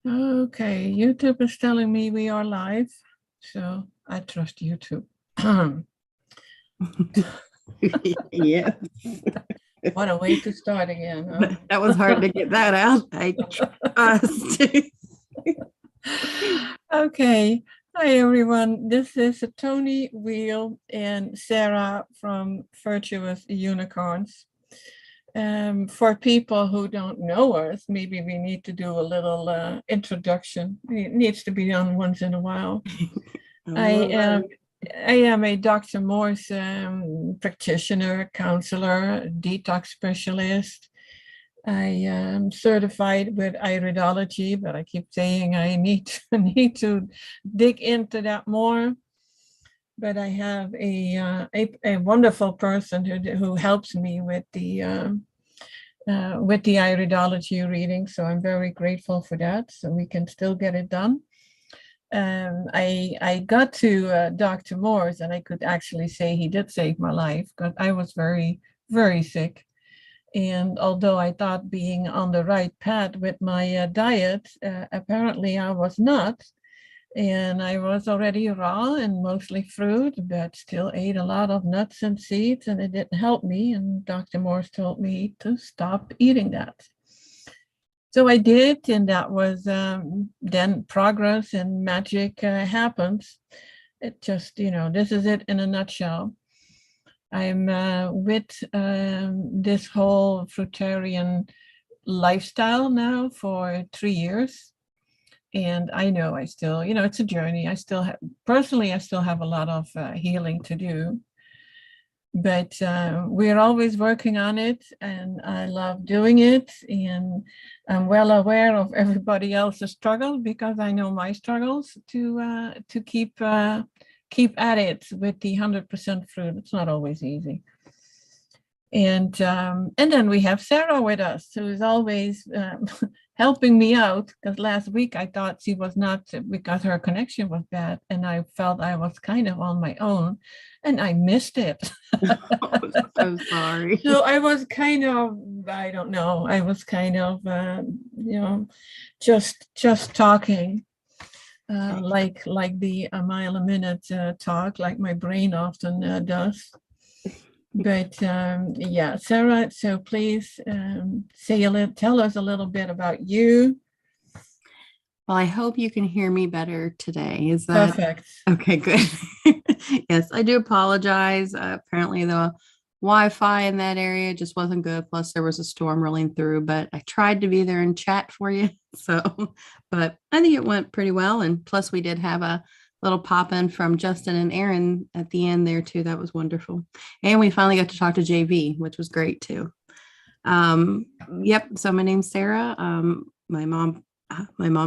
Okay, YouTube is telling me we are live, so I trust YouTube. Yeah. What a way to start again, huh? That was hard to get that out. I trust. Okay. Hi, everyone. This is Toni Weel and Sarah from Virtuous Unicorns. For people who don't know us, maybe we need to do a little introduction. It needs to be done once in a while. I am a Dr. Morse practitioner, counselor, detox specialist. I am certified with Iridology, but I keep saying I need to dig into that more. But I have a wonderful person who helps me with the Iridology reading, so I'm very grateful for that. So we can still get it done. I got to Dr. Morse, and I could actually say he did save my life because I was very, very sick. And although I thought being on the right path with my diet, apparently I was not. And I was already raw and mostly fruit, but still ate a lot of nuts and seeds, and it didn't help me. And Dr. Morse told me to stop eating that. So I did, and that was then progress and magic happens. It just, this is it in a nutshell. I'm with this whole fruitarian lifestyle now for 3 years. And I know I still, it's a journey. I still have, personally, I still have a lot of healing to do. But we're always working on it, and I love doing it. And I'm well aware of everybody else's struggles because I know my struggles to keep at it with the 100% fruit. It's not always easy. And then we have Sarah with us, who is always helping me out, because last week I thought she was not, because her connection was bad, and I felt I was kind of on my own, and I missed it. I'm so sorry. So I was kind of, I don't know, I was kind of, just talking. Like the a mile a minute talk, like my brain often does. But yeah, Sarah, so please tell us a little bit about you. Well, I hope you can hear me better today. Is that perfect? Okay, good. Yes, I do apologize. Apparently the Wi-Fi in that area just wasn't good. Plus there was a storm rolling through, but I tried to be there and chat for you. So, but I think it went pretty well. And plus we did have a little pop in from Justin and Aaron at the end there too. That was wonderful. And we finally got to talk to JV, which was great too. Yep. So my name's Sarah. My mom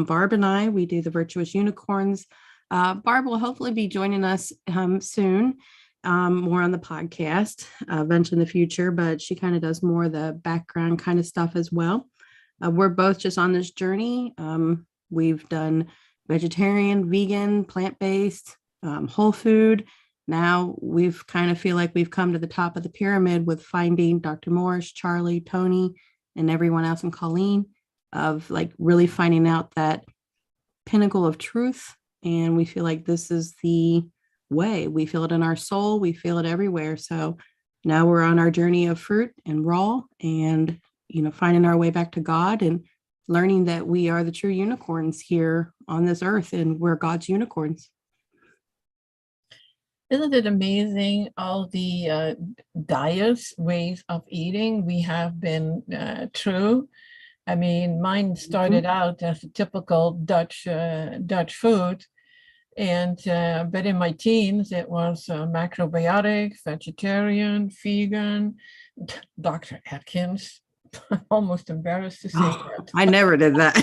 Barb and I, we do the Virtuous Unicorns. Barb will hopefully be joining us soon, more on the podcast eventually in the future, but she kind of does more of the background kind of stuff as well. We're both just on this journey. We've done vegetarian, vegan, plant-based, whole food. Now we've kind of feel like we've come to the top of the pyramid with finding Dr. Morse, Charlie, Toni, and everyone else, and Colleen, of like really finding out that pinnacle of truth. And we feel like this is the way. We feel it in our soul. We feel it everywhere. So now we're on our journey of fruit and raw and, finding our way back to God and learning that we are the true unicorns here on this earth, and we're God's unicorns. Isn't it amazing all the diets, ways of eating we have been through? I mean, mine started out as a typical Dutch food, and but in my teens it was macrobiotic, vegetarian, vegan, Dr. Atkins. I'm almost embarrassed to say that. I never did that.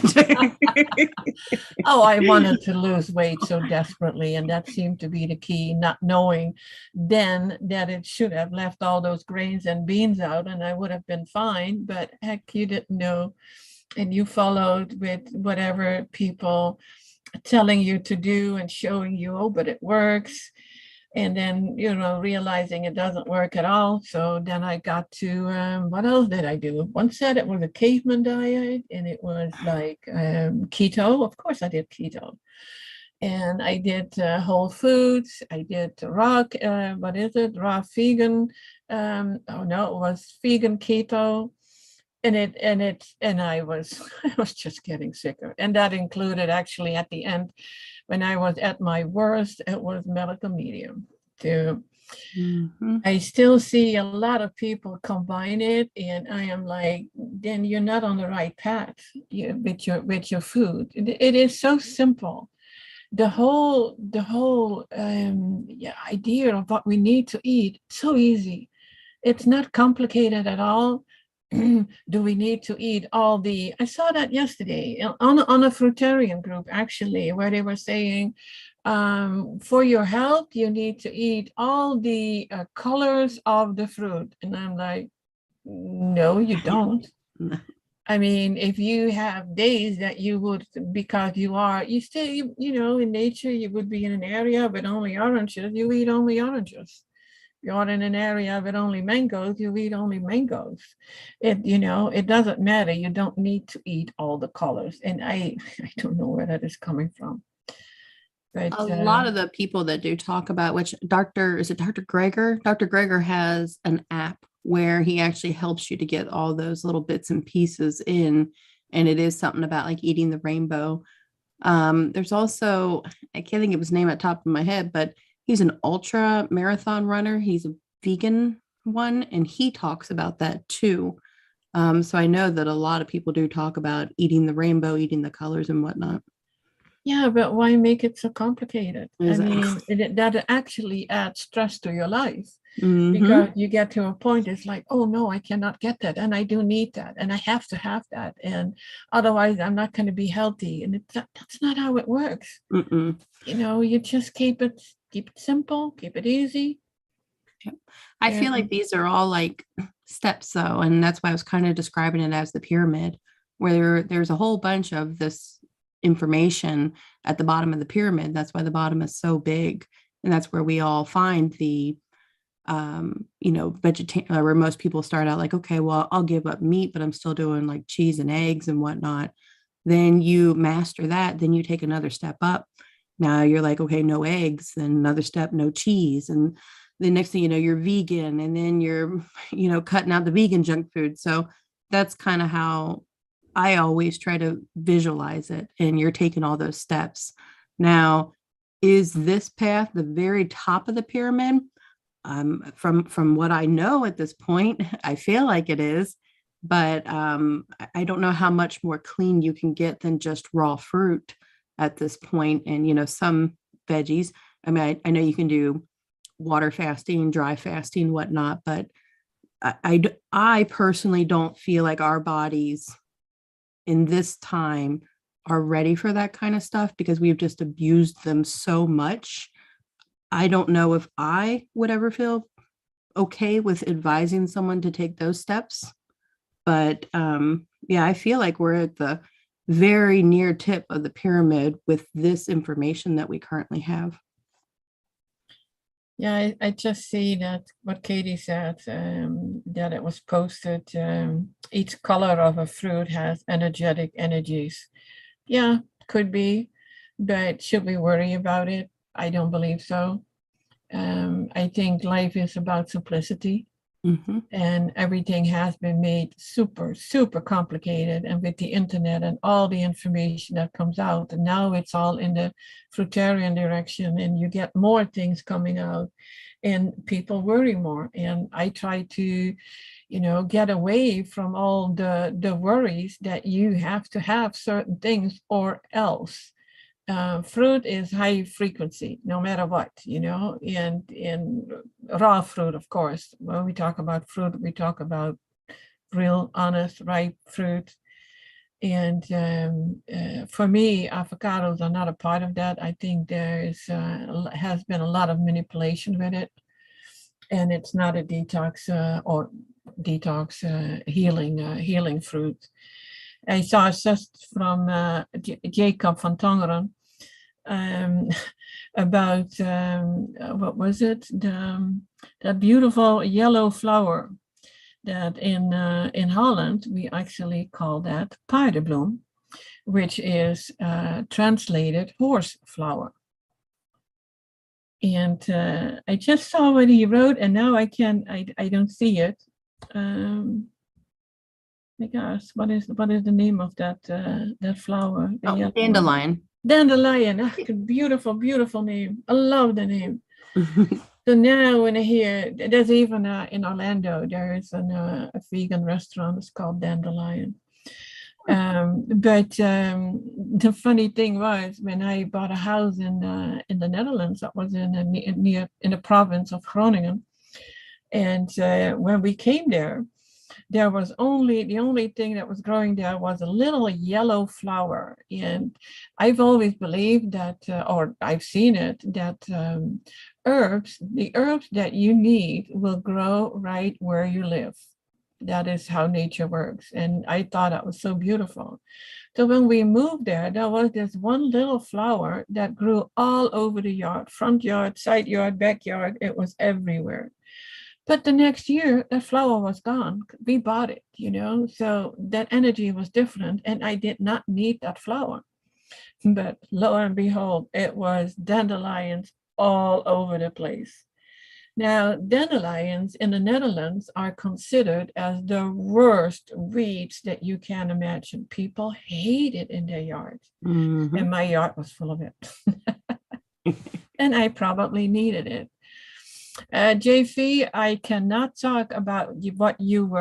Oh, I wanted to lose weight so desperately, and that seemed to be the key, not knowing then that it should have left all those grains and beans out and I would have been fine, but heck, you didn't know. And you followed with whatever people telling you to do and showing you, oh, but it works. And then, realizing it doesn't work at all. So then I got to, what else did I do? One said it was a caveman diet, and it was like keto. Of course, I did keto. And I did whole foods. I did what is it? Raw vegan. Oh no, it was vegan keto. And I was I was just getting sicker. And that included, actually, at the end, when I was at my worst, it was medical medium too. I still see a lot of people combine it, and I am like, then you're not on the right path with your food. It is so simple. The whole idea of what we need to eat, so easy. It's not complicated at all. Do we need to eat all the? I saw that yesterday on a fruitarian group, actually, where they were saying, for your health, you need to eat all the colors of the fruit. And I'm like, no, you don't. I mean, if you have days that you would, because you still, in nature, you would be in an area with only oranges, you eat only oranges. You're in an area with only mangoes, you eat only mangoes. It doesn't matter. You don't need to eat all the colors. And I don't know where that is coming from. But a lot of the people that do talk about, which Dr. Greger? Dr. Greger has an app where he actually helps you to get all those little bits and pieces in. And it is something about like eating the rainbow. There's also, I can't think of his name at the top of my head, but he's an ultra marathon runner. He's a vegan one, and he talks about that too. So I know that a lot of people do talk about eating the rainbow, eating the colors and whatnot. Yeah, but why make it so complicated? Exactly. I mean, that actually adds stress to your life, Mm-hmm. because you get to a point, it's like, oh no, I cannot get that, and I do need that, and I have to have that, and otherwise I'm not going to be healthy. And that's not how it works. Mm-mm. You just keep it simple, keep it easy. I feel like these are all like steps though, and that's why I was kind of describing it as the pyramid, where there's a whole bunch of this information at the bottom of the pyramid. That's why the bottom is so big, and that's where we all find the vegetarian, where most people start out like, okay, well, I'll give up meat, but I'm still doing like cheese and eggs and whatnot. Then you master that, then you take another step up. Now you're like, okay, no eggs, then another step, no cheese, and the next thing you know, you're vegan, and then you're cutting out the vegan junk food. So that's kind of how I always try to visualize it, and you're taking all those steps. Now, is this path the very top of the pyramid? From what I know at this point, I feel like it is, but I don't know how much more clean you can get than just raw fruit at this point. And some veggies. I mean, I know you can do water fasting, dry fasting, whatnot, but I personally don't feel like our bodies in this time are ready for that kind of stuff, because we've just abused them so much. I don't know if I would ever feel okay with advising someone to take those steps. But yeah, I feel like we're at the very near tip of the pyramid with this information that we currently have. Yeah, I just see that what Katie said, that it was posted, each color of a fruit has energetic energies. Yeah, could be, but should we worry about it? I don't believe so. I think life is about simplicity. Mm-hmm. And everything has been made super, super complicated. And with the internet and all the information that comes out, and now it's all in the fruitarian direction, and you get more things coming out, and people worry more. And I try to, get away from all the worries that you have to have certain things or else. Fruit is high frequency, no matter what, and in raw fruit, of course. When we talk about fruit, we talk about real, honest, ripe fruit. And for me, avocados are not a part of that. I think has been a lot of manipulation with it, and it's not a detox healing fruit. I saw just from Jacob van Tongeren, um, about what was it? That beautiful yellow flower that in Holland we actually call that paardenbloem, which is translated horse flower. And I just saw what he wrote, and now I don't see it. My gosh, what is the name of that flower? Oh, dandelion. Dandelion. Ah, beautiful, beautiful name. I love the name. So now when I hear, there's even in Orlando, there is a vegan restaurant. It's called Dandelion. But the funny thing was, when I bought a house in the Netherlands, that was in the province of Groningen, and when we came there, there was the only thing that was growing there was a little yellow flower. And I've always believed that, or I've seen it, that the herbs that you need will grow right where you live. That is how nature works. And I thought that was so beautiful. So when we moved there was this one little flower that grew all over the yard, front yard, side yard, backyard. It was everywhere. But the next year, that flower was gone. We bought it, so that energy was different, and I did not need that flower. But lo and behold, it was dandelions all over the place. Now, dandelions in the Netherlands are considered as the worst weeds that you can imagine. People hate it in their yards, and my yard was full of it. And I probably needed it. JV, I cannot talk about what you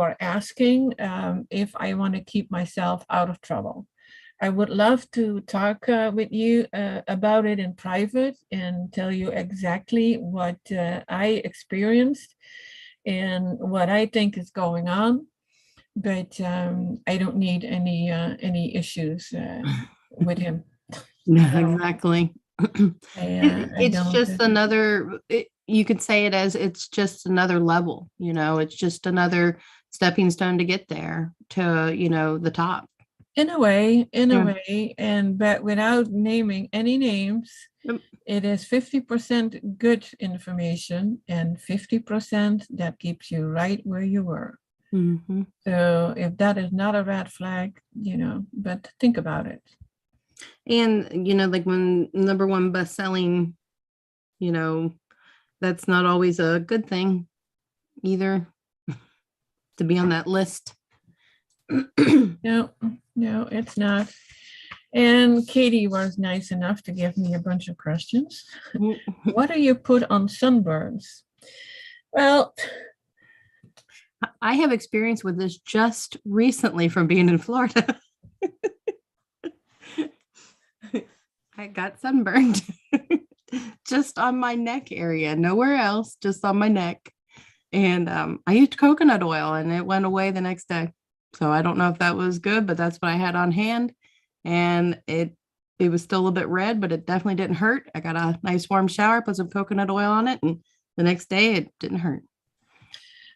are asking if I want to keep myself out of trouble. I would love to talk with you about it in private and tell you exactly what I experienced and what I think is going on. But I don't need any issues with him. No, exactly. It's just another, you could say it as it's just another level, it's just another stepping stone to get there to, the top. In a way, but without naming any names, it is 50% good information and 50% that keeps you right where you were. So if that is not a red flag, but think about it. And, like when number one best-selling, that's not always a good thing either to be on that list. No, it's not. And Katie was nice enough to give me a bunch of questions. What do you put on sunburns? Well, I have experience with this just recently from being in Florida. I got sunburned just on my neck area, nowhere else, just on my neck. And I used coconut oil and it went away the next day. So I don't know if that was good, but that's what I had on hand. And it was still a little bit red, but it definitely didn't hurt. I got a nice warm shower, put some coconut oil on it, and the next day it didn't hurt.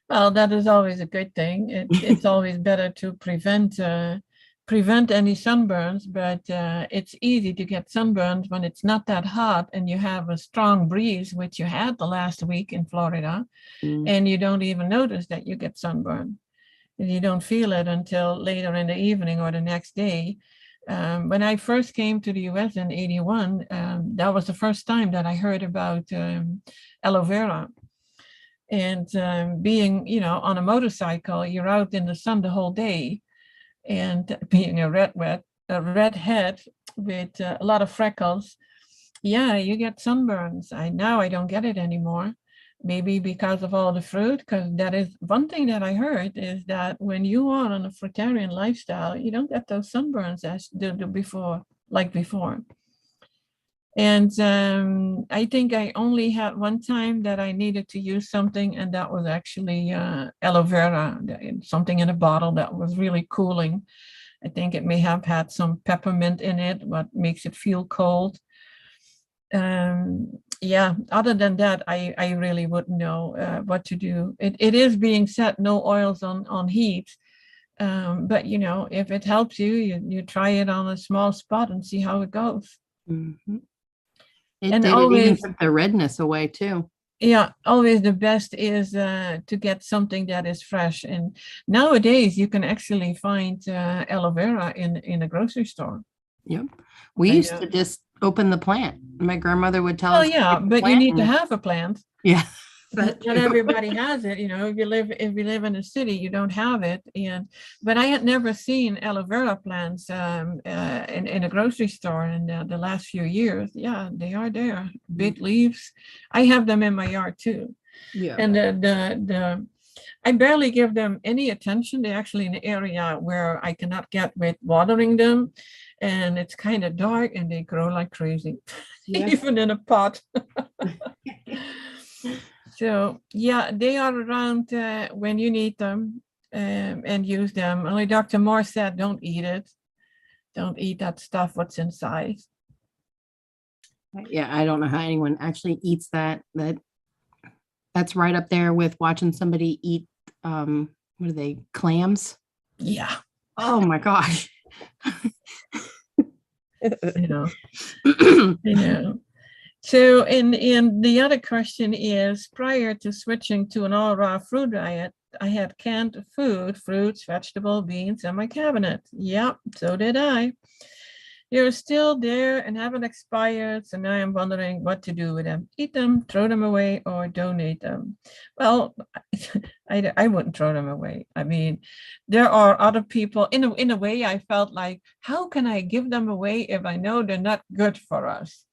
Well, that is always a good thing. It's always better to prevent any sunburns, but it's easy to get sunburns when it's not that hot and you have a strong breeze, which you had the last week in Florida, and you don't even notice that you get sunburn. You don't feel it until later in the evening or the next day. When I first came to the US in 81, that was the first time that I heard about aloe vera. And being, on a motorcycle, you're out in the sun the whole day. And being a redhead with a lot of freckles, yeah, you get sunburns. Now I don't get it anymore. Maybe because of all the fruit, because that is one thing that I heard is that when you are on a fruitarian lifestyle, you don't get those sunburns as before. And I think I only had one time that I needed to use something, and that was actually aloe vera, something in a bottle that was really cooling. I think it may have had some peppermint in it, what makes it feel cold. Yeah, other than that, I really wouldn't know what to do. It is being said no oils on heat, but if it helps you, you try it on a small spot and see how it goes. Mhm. It And did. It even always, took the redness away too. yeah, always the best is to get something that is fresh. And nowadays you can actually find aloe vera in a grocery store. Yep. We I used know. to just open the plant. My grandmother would tell Well, us to yeah, get the but you plant need to and have a plant. yeah, that Not too. everybody has it. If you live in a city, you don't have it. But I had never seen aloe vera plants in a grocery store in the last few years. Yeah, they are there, big leaves. I have them in my yard too. Yeah. And the I barely give them any attention. They're actually in an area where I cannot get with watering them, and it's kind of dark, and they grow like crazy, Yeah. even in a pot. So yeah, they are around when you need them, and use them. Only Dr. Morse said, don't eat it. Don't eat that stuff, what's inside. Yeah, I don't know how anyone actually eats that. That's right up there with watching somebody eat what are they, clams? Yeah, Oh my gosh. you know, you know. So, in the other question is, prior to switching to an all raw fruit diet, I had canned food, fruits, vegetable, beans in my cabinet. Yep, so did I. You're still there and haven't expired, so now I'm wondering what to do with them. Eat them, throw them away, or donate them. Well, I wouldn't throw them away. I mean, there are other people. In a way, I felt like, how can I give them away if I know they're not good for us?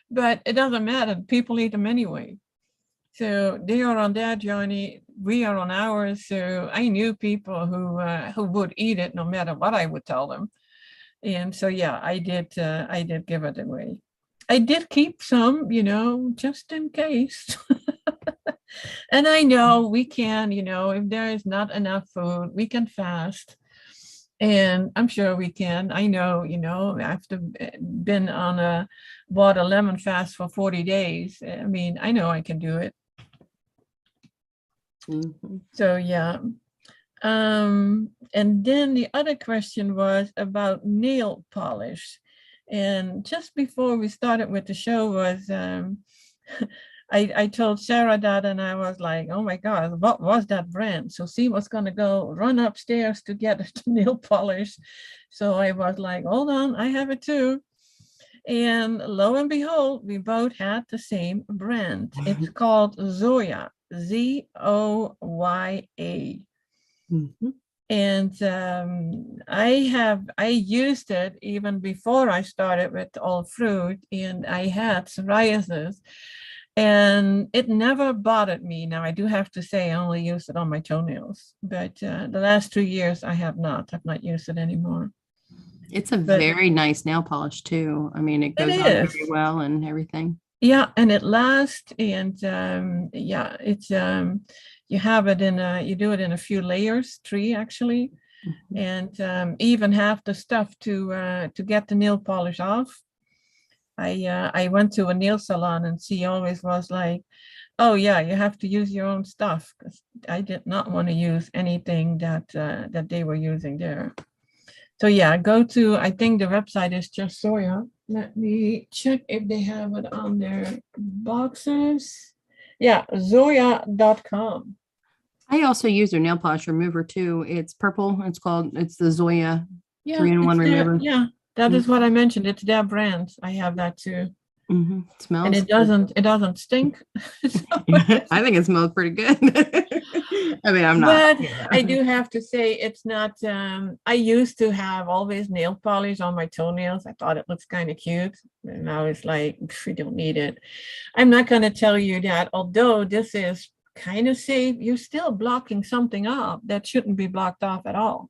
But it doesn't matter. People eat them anyway. So they are on their journey. We are on ours. So I knew people who would eat it no matter what I would tell them. And so yeah, I did give it away. I did keep some, just in case. And I know we can, if there is not enough food, we can fast. And I'm sure we can. I know, after been on a water lemon fast for 40 days, I mean, I know I can do it. So yeah. And then the other question was about nail polish. And just before we started with the show was I told Sarah that, and I was like, oh my God, what was that brand? So she was going to go run upstairs to get the nail polish. So I was like, hold on, I have it too. And lo and behold, we both had the same brand. It's called Zoya, Zoya. And I used it even before I started with all fruit, and I had psoriasis, and it never bothered me. Now I do have to say I only use it on my toenails, but the last 2 years I've not used it anymore. It's a very nice nail polish too. I mean, it goes on very well and everything. Yeah, and it lasts, and yeah, it's you have it you do it in a few layers, 3 actually, and even have the stuff to get the nail polish off. I went to a nail salon, and she always was like, "Oh yeah, you have to use your own stuff," because I did not want to use anything that they were using there. So yeah, I think the website is just Zoya. Let me check if they have it on their boxes. Yeah, Zoya.com. I also use their nail polish remover too. It's purple. It's the Zoya 3-in-1 remover. Yeah, that is what I mentioned. It's their brand. I have that too. It smells. And it doesn't stink. I think it smells pretty good. I mean, I'm not. But I do have to say it's not. I used to have always nail polish on my toenails. I thought it looks kind of cute. And now it's like, we don't need it. I'm not going to tell you that, although this is kind of safe, you're still blocking something off that shouldn't be blocked off at all.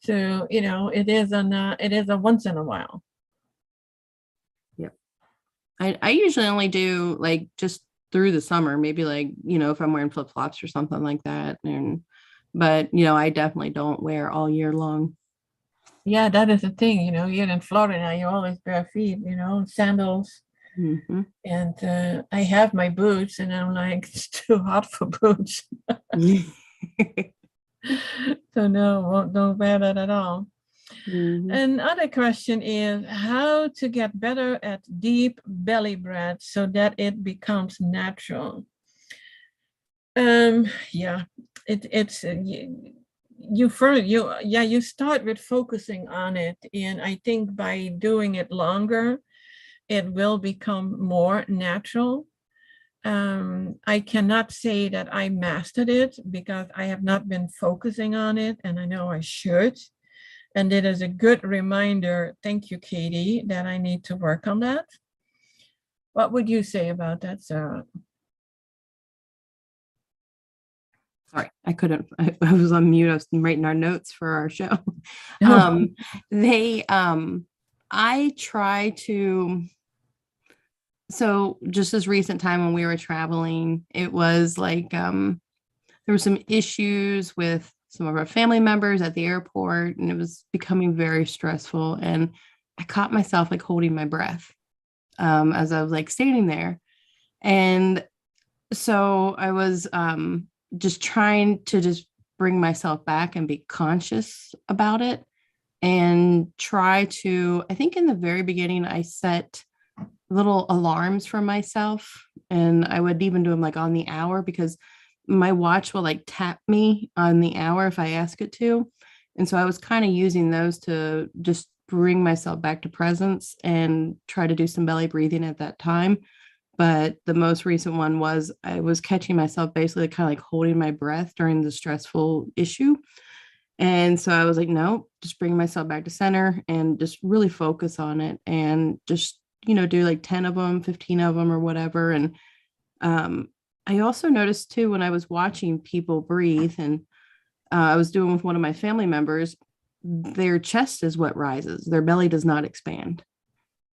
So, it is a once in a while. Yep. I usually only do like just through the summer, maybe like, if I'm wearing flip-flops or something like that. But I definitely don't wear all year long. Yeah, that is the thing, here in Florida, you always bare feet, sandals. And I have my boots, and I'm like, it's too hot for boots. So no, don't wear that at all. Mhm. Another question is how to get better at deep belly breath so that it becomes natural. Yeah, it's you start with focusing on it, and I think by doing it longer, it will become more natural. I cannot say that I mastered it because I have not been focusing on it, and I know I should. And it is a good reminder, thank you, Katie, that I need to work on that. What would you say about that, Sarah? Sorry, I couldn't. I was on mute. I was writing our notes for our show. Oh, They, I try to. So just this recent time when we were traveling, it was like there were some issues with some of our family members at the airport, and it was becoming very stressful. And I caught myself like holding my breath as I was like standing there. And so I was just trying to just bring myself back and be conscious about it and try to, I think in the very beginning, I set little alarms for myself, and I would even do them like on the hour because my watch will like tap me on the hour if I ask it to. And so I was kind of using those to just bring myself back to presence and try to do some belly breathing at that time. But the most recent one was I was catching myself basically kind of like holding my breath during the stressful issue. And so I was like, no, just bring myself back to center and just really focus on it and just, do like 10 of them, 15 of them or whatever. And I also noticed too, when I was watching people breathe and I was doing with one of my family members, their chest is what rises, their belly does not expand.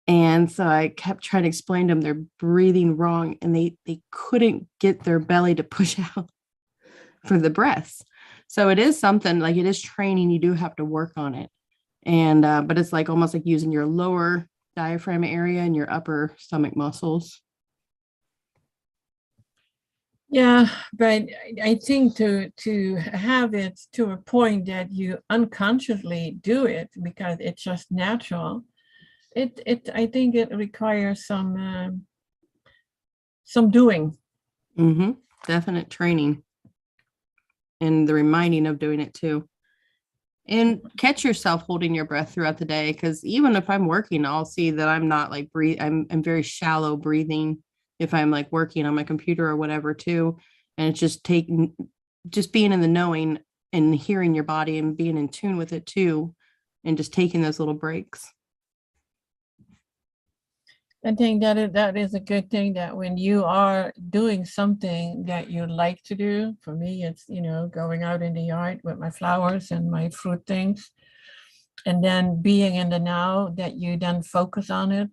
And so I kept trying to explain to them they're breathing wrong, and they couldn't get their belly to push out for the breaths. So it is something like it is training. You do have to work on it. And but it's like almost like using your lower diaphragm area and your upper stomach muscles. yeah, but I think to have it to a point that you unconsciously do it because it's just natural. I think it requires some doing. Mm-hmm. Definite training and the reminding of doing it too. And catch yourself holding your breath throughout the day, because even if I'm working, I'll see that I'm not like I'm very shallow breathing if I'm like working on my computer or whatever too. And it's just being in the knowing and hearing your body and being in tune with it too, and just taking those little breaks. I think that is a good thing, that when you are doing something that you like to do, for me, it's, going out in the yard with my flowers and my fruit things, and then being in the now, that you then focus on it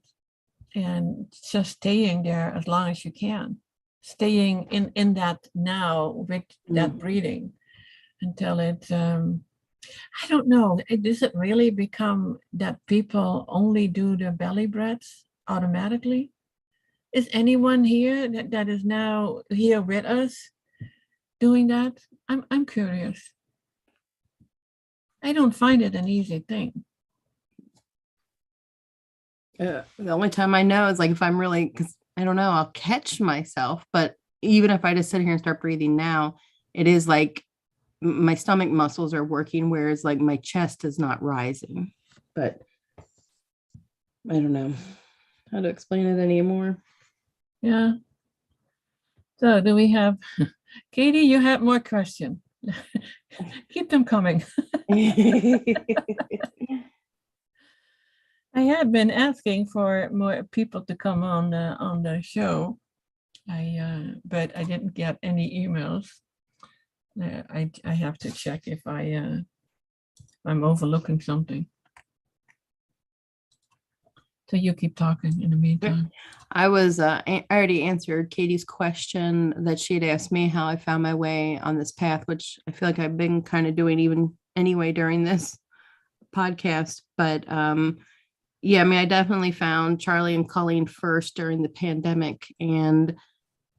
and just staying there as long as you can, staying in that now with that breathing until I don't know, does it really become that people only do the belly breaths automatically? Is anyone here that is now here with us doing that? I'm curious. I don't find it an easy thing. The only time I know is like if I'm really, because I don't know, I'll catch myself. But even if I just sit here and start breathing now, it is like my stomach muscles are working, whereas like my chest is not rising. But I don't know how to explain it anymore. Yeah. So do we have, Katie, you have more questions. Keep them coming. I had been asking for more people to come on the show. But I didn't get any emails. I have to check if I'm overlooking something. So you keep talking in the meantime. I already answered Katie's question that she had asked me how I found my way on this path, which I feel like I've been kind of doing even anyway during this podcast. But yeah, I mean, I definitely found Charlie and Colleen first during the pandemic. And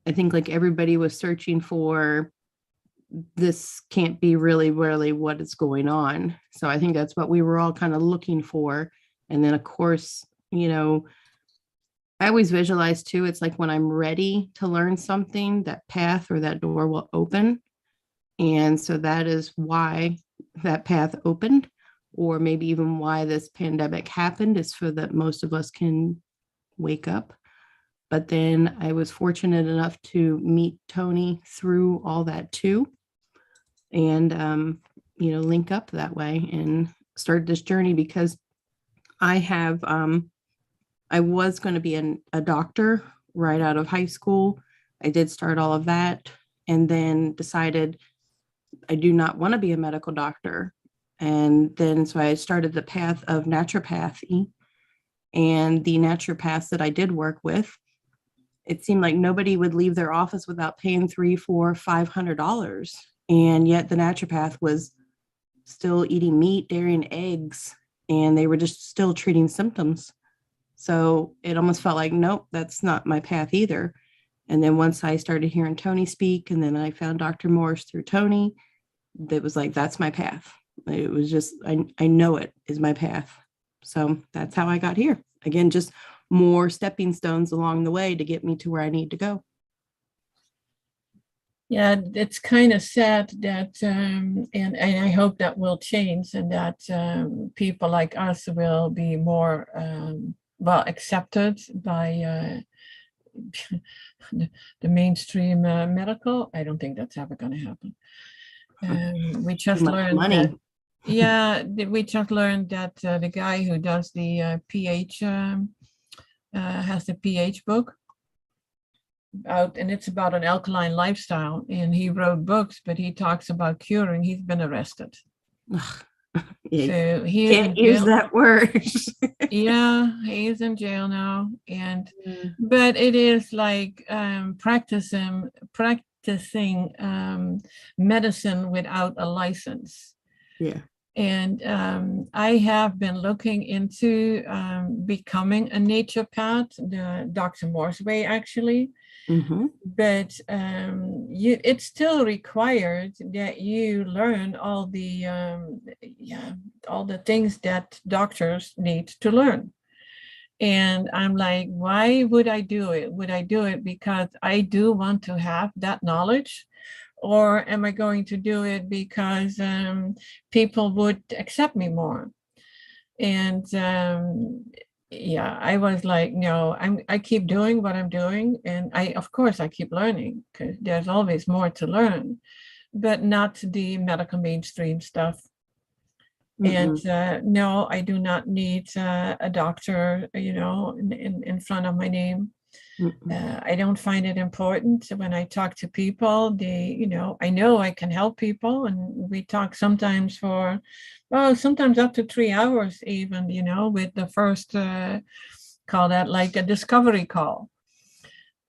I think like everybody was searching for this can't be really what is going on. So I think that's what we were all kind of looking for. And then of course, I always visualize too, it's like when I'm ready to learn something, that path or that door will open. And so that is why that path opened, or maybe even why this pandemic happened, is so that most of us can wake up. But then I was fortunate enough to meet Toni through all that too, and link up that way and start this journey, because I was going to be a doctor right out of high school. I did start all of that and then decided I do not want to be a medical doctor. And then so I started the path of naturopathy, and the naturopaths that I did work with, it seemed like nobody would leave their office without paying $300, $400, $500. And yet the naturopath was still eating meat, dairy, and eggs, and they were just still treating symptoms. So it almost felt like, nope, that's not my path either. And then once I started hearing Toni speak, and then I found Dr. Morse through Toni, that was like, that's my path. It was just, I know it is my path. So that's how I got here. Again, just more stepping stones along the way to get me to where I need to go. Yeah, it's kind of sad that, and I hope that will change, and that people like us will be more accepted by the mainstream medical. I don't think that's ever going to happen. We just learned money. We just learned that the guy who does the pH has the pH book out, and it's about an alkaline lifestyle, and he wrote books, but he talks about curing. He's been arrested. So he can't use that word. Yeah, he is in jail now, but it is like practicing medicine without a license. Yeah. And I have been looking into becoming a naturopath, the Dr. Morse way, actually. Mm-hmm. But it's still required that you learn all the things that doctors need to learn. And I'm like, why would I do it? Would I do it because I do want to have that knowledge? Or am I going to do it because people would accept me more? And I was like, no, I keep doing what I'm doing. And of course, I keep learning, because there's always more to learn, but not the medical mainstream stuff. Mm-hmm. And no, I do not need a doctor, in front of my name. I don't find it important. When I talk to people, I know I can help people, and we talk sometimes sometimes up to 3 hours even, with the first call, that like a discovery call.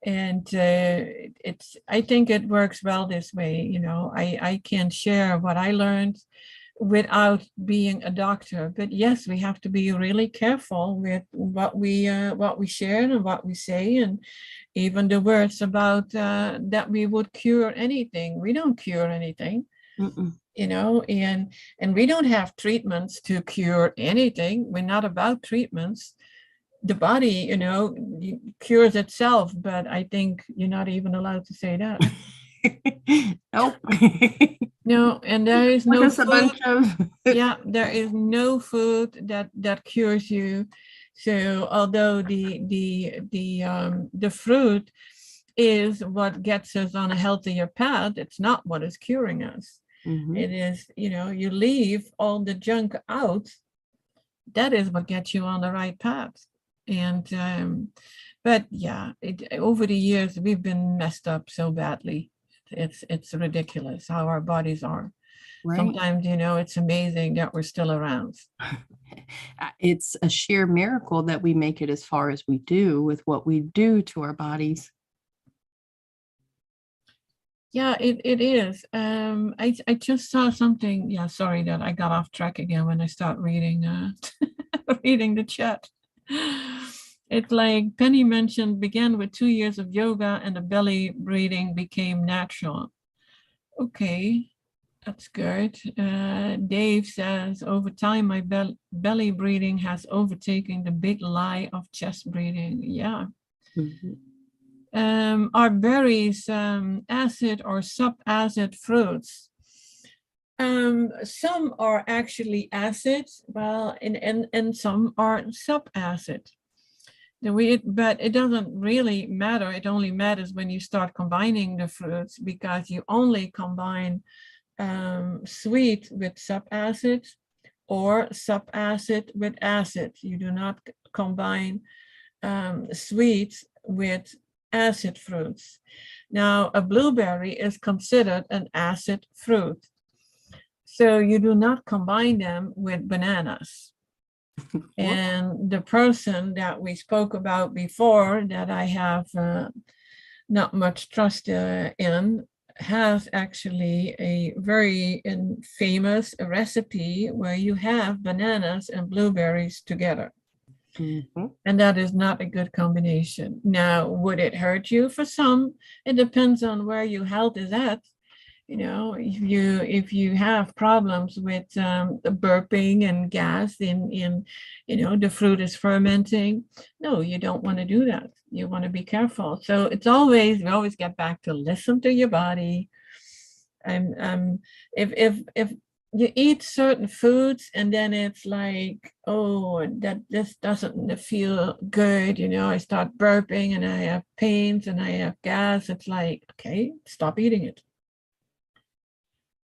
And I think it works well this way. I can share what I learned without being a doctor. But yes, we have to be really careful with what we share and what we say, and even the words about that we would cure anything. We don't cure anything. Mm-mm. And we don't have treatments to cure anything. We're not about treatments. The body, cures itself, but I think you're not even allowed to say that. Nope. No, and there is no food. There is no food that cures you. So although the fruit is what gets us on a healthier path, it's not what is curing us. Mm-hmm. It is, you leave all the junk out. That is what gets you on the right path. And but yeah, over the years we've been messed up so badly. It's ridiculous how our bodies are. Right. Sometimes, it's amazing that we're still around. It's a sheer miracle that we make it as far as we do with what we do to our bodies. Yeah, it is. I just saw something. Yeah, sorry that I got off track again when I start reading reading the chat. It's like Penny mentioned, began with 2 years of yoga, and the belly breathing became natural. Okay, that's good. Dave says, over time, my belly breathing has overtaken the big lie of chest breathing. Yeah. Mhm. Are berries acid or sub-acid fruits? Some are actually acid, well, and some are sub-acid. But it doesn't really matter. It only matters when you start combining the fruits, because you only combine sweet with sub-acid or sub-acid with acid. You do not combine sweet with acid fruits. Now, a blueberry is considered an acid fruit. So you do not combine them with bananas. And the person that we spoke about before, that I have not much trust in, has actually a very famous recipe where you have bananas and blueberries together. Mhm. And that is not a good combination. Now, would it hurt you? For some, it depends on where your health is at. You know, if you have problems with burping and gas in the fruit is fermenting, no, you don't want to do that. You want to be careful. So we always get back to listen to your body. And if you eat certain foods and then it's like, oh, that this doesn't feel good, I start burping and I have pains and I have gas, it's like, okay, stop eating it.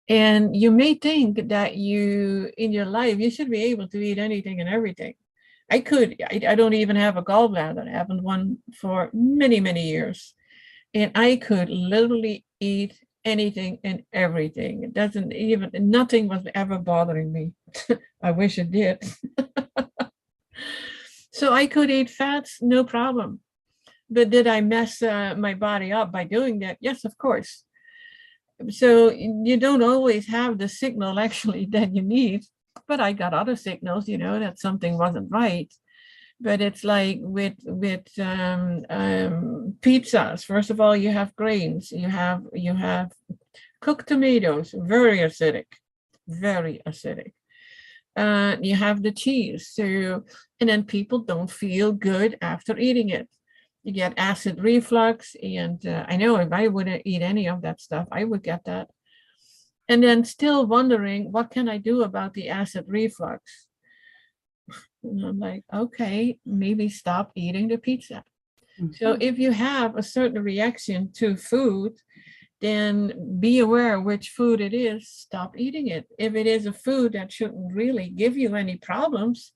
And you may think that in your life, you should be able to eat anything and everything. I don't even have a gallbladder. I haven't one for many, many years. And I could literally eat anything and everything. Nothing was ever bothering me. I wish it did. So I could eat fats, no problem. But did I mess my body up by doing that? Yes, of course. So you don't always have the signal actually that you need. But I got other signals, that something wasn't right. But it's like with pizzas. First of all, you have grains. You have cooked tomatoes, very acidic, very acidic. You have the cheese. So, and then people don't feel good after eating it. You get acid reflux, and I know if I wouldn't eat any of that stuff, I would get that. And then still wondering, what can I do about the acid reflux? And I'm like, okay, maybe stop eating the pizza. So Mhm. if you have a certain reaction to food, then be aware which food it is, stop eating it. If it is a food that shouldn't really give you any problems,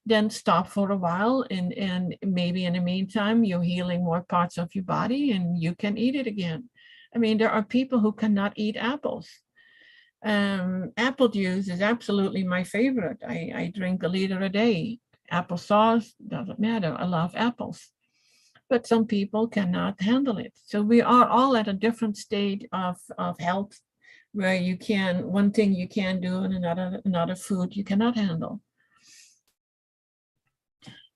then stop for a while, and maybe in the meantime, you're healing more parts of your body and you can eat it again. I mean, there are people who cannot eat apples. Apple juice is absolutely my favorite. I drink a liter a day. Applesauce, doesn't matter. I love apples. But some people cannot handle it. So we are all at a different state of health, where one thing you can do and another food you cannot handle.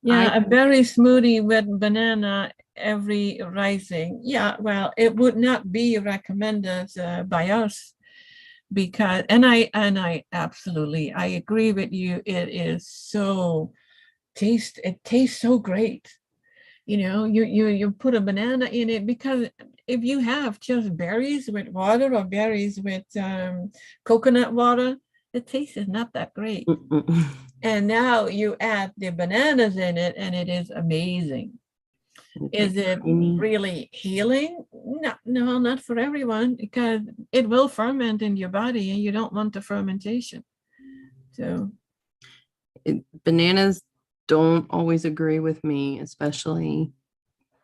I Yeah, a berry smoothie with banana every rising. Yeah, well, it would not be recommended by us, because and I absolutely I agree with you. It tastes so great. You put a banana in it, because if you have just berries with water or berries with coconut water, the taste is not that great. And now you add the bananas in it, and it is amazing. It's Is like it creamy. really healing? No, no, not for everyone, because it will ferment in your body, and you don't want the fermentation. So, Bananas don't always agree with me, especially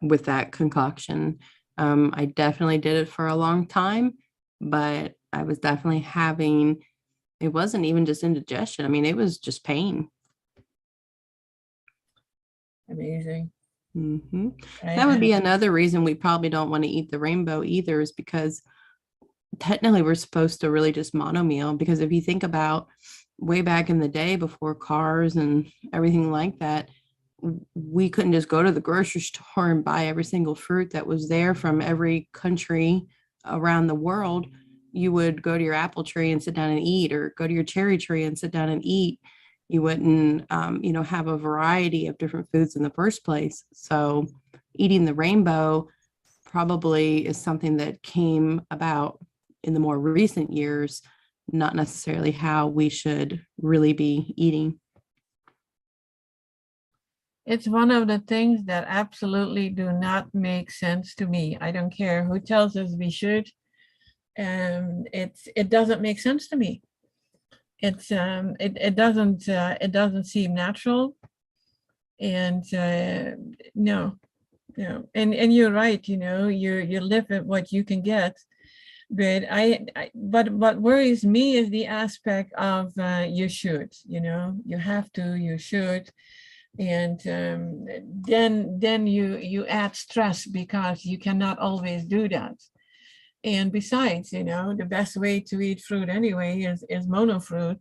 with that concoction. I definitely did it for a long time, but I was definitely having, it wasn't even just indigestion. I mean, it was just pain. amazing. Hmm. I That would had be another reason we probably don't want to eat the rainbow either, is because technically we're supposed to really just mono meal. Because if you think about way back in the day before cars and everything like that, we couldn't just go to the grocery store and buy every single fruit that was there from every country around the world. you would go to your apple tree and sit down and eat, or go to your cherry tree and sit down and eat. You wouldn't, have a variety of different foods in the first place. So eating the rainbow probably is something that came about in the more recent years, not necessarily how we should really be eating. It's one of the things that absolutely do not make sense to me. I don't care who tells us we should. It doesn't make sense to me. It doesn't seem natural. And no, and you're right, you live with what you can get. But but what worries me is the aspect of you should, you have to, you should. And then you add stress because you cannot always do that. And besides, the best way to eat fruit anyway is monofruit.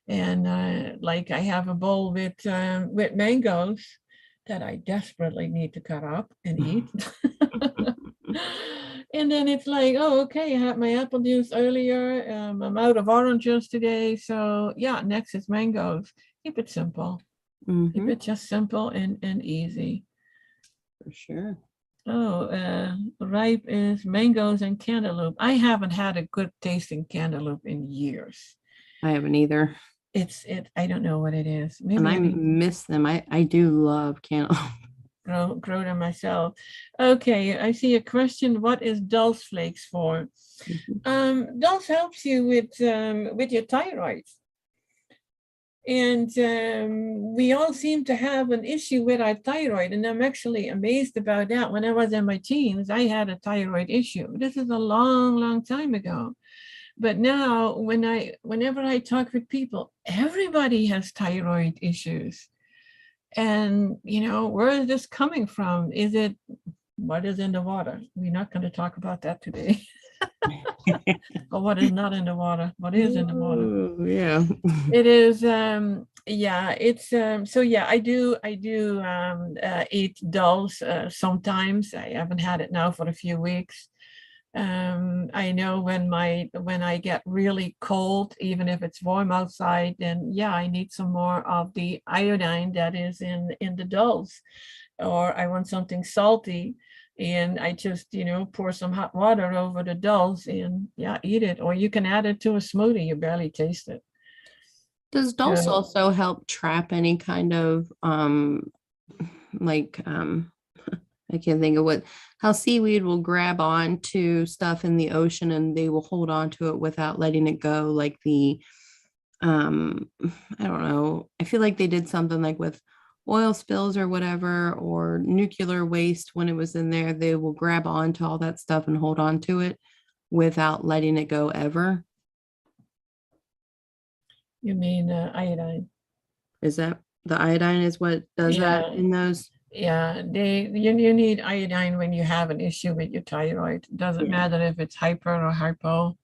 And like I have a bowl with mangoes that I desperately need to cut up and eat. And then it's like, oh, okay, I had my apple juice earlier. I'm out of oranges today. So yeah, next is mangoes. Keep it simple. Keep it just simple and easy. For sure. Oh, ripe is mangoes and cantaloupe. I haven't had a good tasting cantaloupe in years. I haven't either. I don't know what it is. Maybe and I miss them. I do love cantaloupe. Grow them myself. Okay, I see a question. What is dulse flakes for? Dulse helps you with your thyroid. And we all seem to have an issue with our thyroid. And I'm actually amazed about that. When I was in my teens, I had a thyroid issue. This is a long, long time ago. But now whenever I talk with people, everybody has thyroid issues. And, where is this coming from? What is in the water? We're not going to talk about that today. Or what is not in the water? What is in the water? Ooh, yeah. It is, it's, so yeah, I do eat dulse sometimes. I haven't had it now for a few weeks. I know when I get really cold, even if it's warm outside, then yeah, I need some more of the iodine that is in the dulse. Or I want something salty, and I just pour some hot water over the dulse and yeah, eat it. Or you can add it to a smoothie. You barely taste it. Does dulse also help trap any kind of I can't think of how seaweed will grab on to stuff in the ocean and they will hold on to it without letting it go, like the I don't know, I feel like they did something like with oil spills or whatever, or nuclear waste. When it was in there, they will grab on to all that stuff and hold on to it without letting it go ever. You mean iodine? Is that the iodine is what does that in those? Yeah, you need iodine when you have an issue with your thyroid. It doesn't matter if it's hyper or hypo.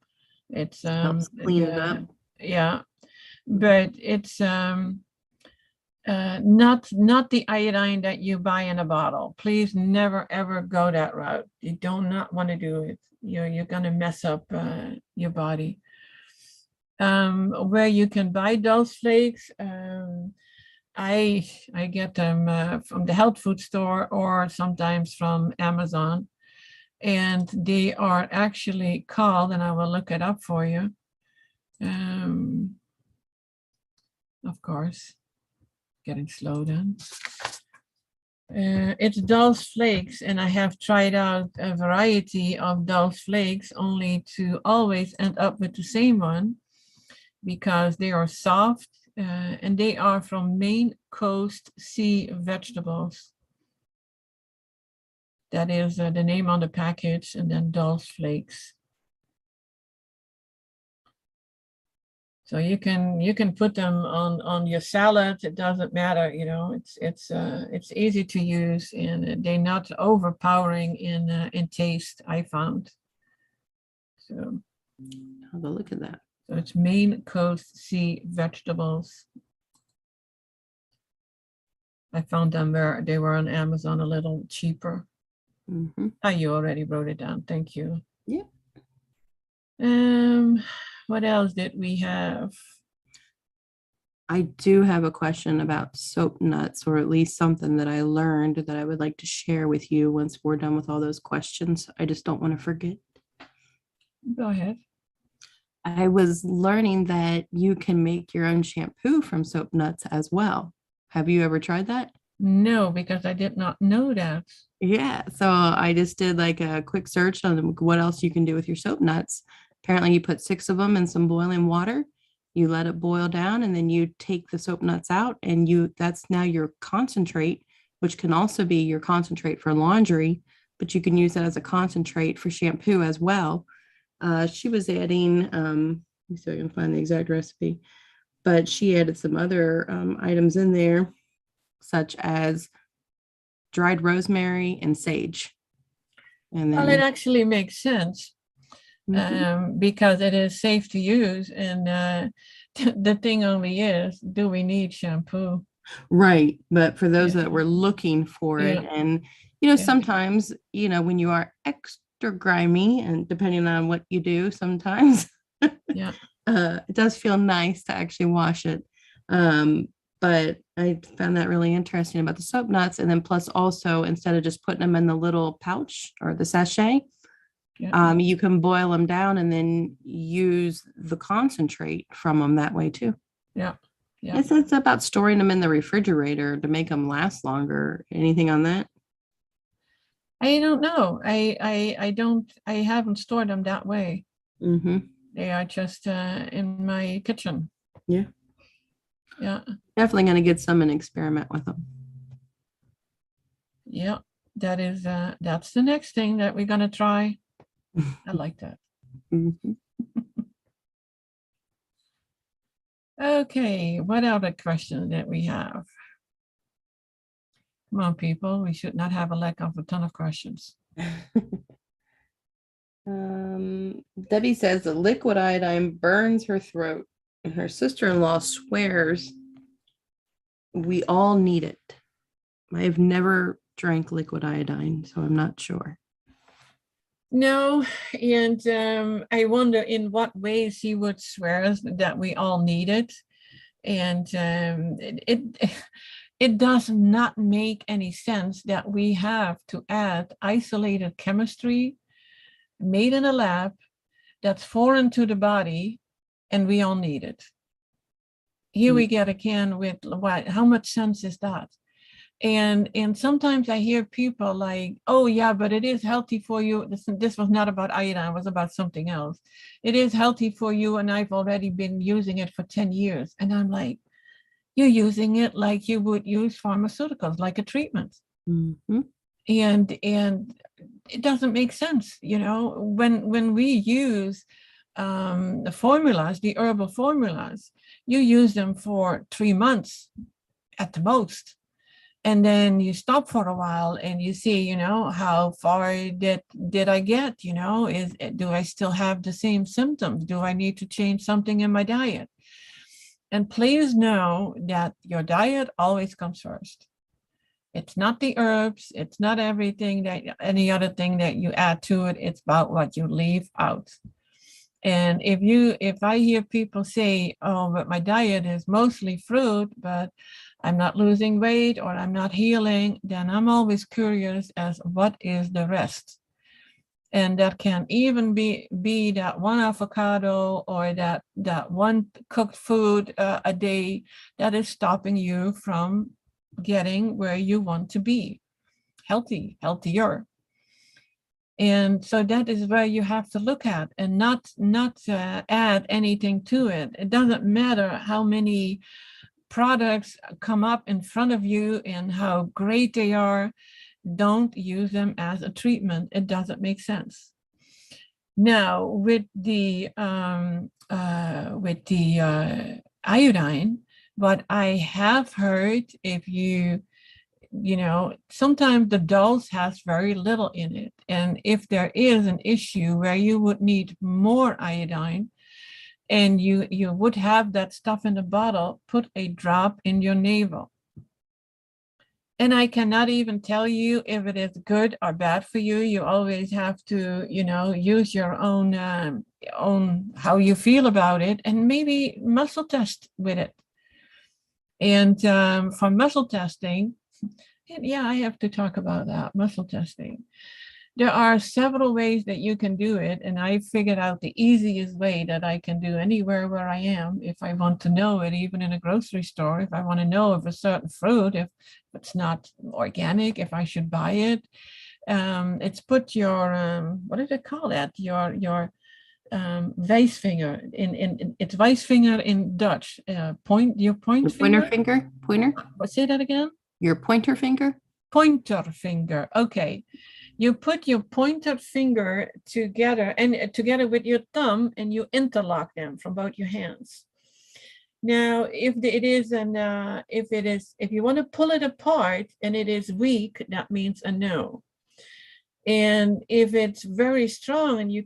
It's helps clean it up. Yeah, but it's not the iodine that you buy in a bottle. Please never ever go that route. You do not want to do it. You're gonna mess up your body. Where you can buy dulse flakes, I get them from the health food store or sometimes from Amazon, and they are actually called, and I will look it up for you. Of course, getting slow then. It's dulse flakes, and I have tried out a variety of dulse flakes only to always end up with the same one because they are soft. And they are from Maine Coast Sea Vegetables. That is the name on the package, and then dulse flakes. So you can put them on your salad. It doesn't matter, it's easy to use, and they're not overpowering in taste, I found. So have a look at that. So it's Maine Coast Sea Vegetables. I found them where they were on Amazon a little cheaper. You already wrote it down. Thank you. Yeah. Um, what else did we have? I do have a question about soap nuts, or at least something that I learned that I would like to share with you once we're done with all those questions. I just don't want to forget. Go ahead. I was learning that you can make your own shampoo from soap nuts as well. Have you ever tried that? No, because I did not know that. Yeah, so I just did like a quick search on what else you can do with your soap nuts. Apparently, you put 6 of them in some boiling water, you let it boil down, and then you take the soap nuts out, and that's now your concentrate, which can also be your concentrate for laundry, but you can use that as a concentrate for shampoo as well. She was adding, let me see if I can find the exact recipe, but she added some other items in there, such as dried rosemary and sage. And Well, it then, actually makes sense mhm. because it is safe to use. And the thing only is, do we need shampoo? Right. But for those Yeah, that were looking for it, yeah, and, yeah, sometimes, when you are extra grimy, and depending on what you do, sometimes yeah. it does feel nice to actually wash it. Um, but I found that really interesting about the soap nuts. And then plus also, instead of just putting them in the little pouch or the sachet, Yeah, you can boil them down and then use the concentrate from them that way too. yeah, yeah. It's about storing them in the refrigerator to make them last longer. Anything on that? I don't know. I don't. I haven't stored them that way. Mm-hmm. They are just in my kitchen. Yeah, Yeah, definitely going to get some and experiment with them. yeah. That is. That's the next thing that we're gonna try. I like that. Mhm. Okay. What other questions that we have? Come on, people. We should not have a lack of a ton of questions. Debbie says the liquid iodine burns her throat, and her sister-in-law swears we all need it. I've never drank liquid iodine, so I'm not sure. No, and I wonder in what ways he would swear that we all need it, and it does not make any sense that we have to add isolated chemistry made in a lab that's foreign to the body, and we all need it. Here we get again with what? How much sense is that? And sometimes I hear people like, oh yeah, but it is healthy for you. This was not about iodine, it was about something else. It is healthy for you, and I've already been using it for 10 years. And I'm like, you're using it like you would use pharmaceuticals, like a treatment. Mm-hmm. And it doesn't make sense, when we use the formulas, the herbal formulas, you use them for 3 months at the most, and then you stop for a while and you see, how far did I get, do I still have the same symptoms? Do I need to change something in my diet? And please know that your diet always comes first. It's not the herbs, it's not everything that any other thing that you add to it. It's about what you leave out. And if I hear people say, oh, but my diet is mostly fruit, but I'm not losing weight or I'm not healing, then I'm always curious as what is the rest. And that can even be that one avocado or that one cooked food a day that is stopping you from getting where you want to be, healthier. And so that is where you have to look at, and not add anything to it. It doesn't matter how many products come up in front of you and how great they are. Don't use them as a treatment. It doesn't make sense. Now, with the iodine, what I have heard, if sometimes the dulse has very little in it. And if there is an issue where you would need more iodine and you would have that stuff in the bottle, put a drop in your navel. And I cannot even tell you if it is good or bad for you. You always have to, use your own how you feel about it, and maybe muscle test with it. And for muscle testing, yeah, I have to talk about that muscle testing. There are several ways that you can do it, and I figured out the easiest way that I can do anywhere where I am. If I want to know it, even in a grocery store, if I want to know if a certain fruit, if it's not organic, if I should buy it, it's put your what do they call that? Your wijsvinger in it's wijsvinger in Dutch. Your point Pointer finger. pointer. Say that again. Your pointer finger. Pointer finger. Okay. You put your pointer finger together with your thumb, and you interlock them from both your hands. Now, if you want to pull it apart and it is weak, that means a no. And if it's very strong and you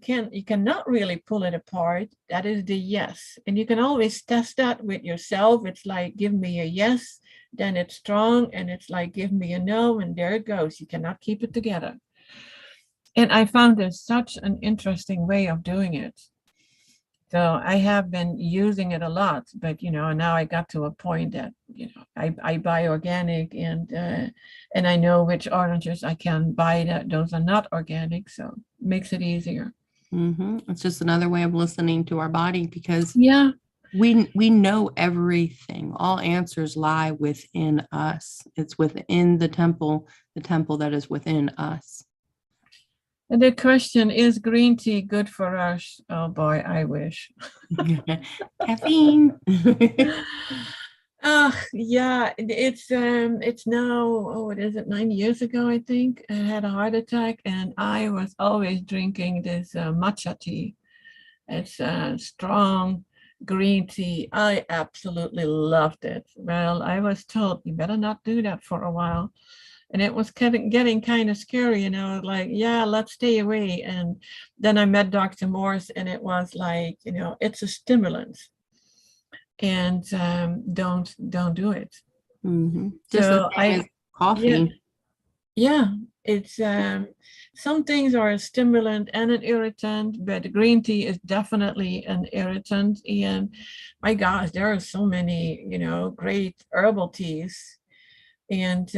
cannot really pull it apart, that is the yes. And you can always test that with yourself. It's like, give me a yes, then it's strong, and it's like, give me a no, and there it goes. You cannot keep it together. And I found this such an interesting way of doing it. So I have been using it a lot, but now I got to a point that I buy organic, and I know which oranges I can buy that those are not organic, so it makes it easier. It's just another way of listening to our body, because yeah, we know everything. All answers lie within us. It's within the temple that is within us. And the question, is green tea good for us? Oh boy, I wish. Caffeine. Yeah, it's now, what is it, 9 years ago, I think. I had a heart attack, and I was always drinking this matcha tea. It's strong green tea. I absolutely loved it. Well, I was told you better not do that for a while. And it was getting kind of scary, like, yeah, let's stay away. And then I met Dr. Morse, and it was like, it's a stimulant, and don't do it. Just So coffee. Yeah, it's some things are a stimulant and an irritant, but green tea is definitely an irritant. And my gosh, there are so many, great herbal teas. And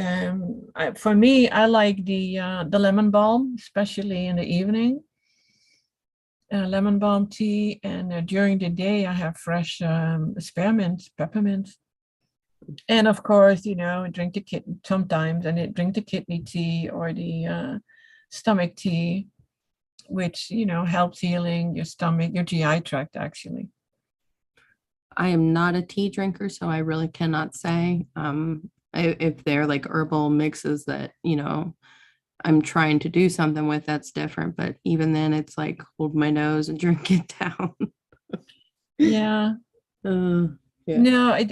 for me, I like the lemon balm, especially in the evening. Lemon balm tea, and during the day I have fresh spearmint, peppermint. And of course, drink the kidney sometimes, and drink the kidney tea or the stomach tea, which helps healing your stomach, your GI tract, actually. I am not a tea drinker, so I really cannot say. If they're like herbal mixes that I'm trying to do something with, that's different. But even then, it's like, hold my nose and drink it down. Yeah. Yeah. No, I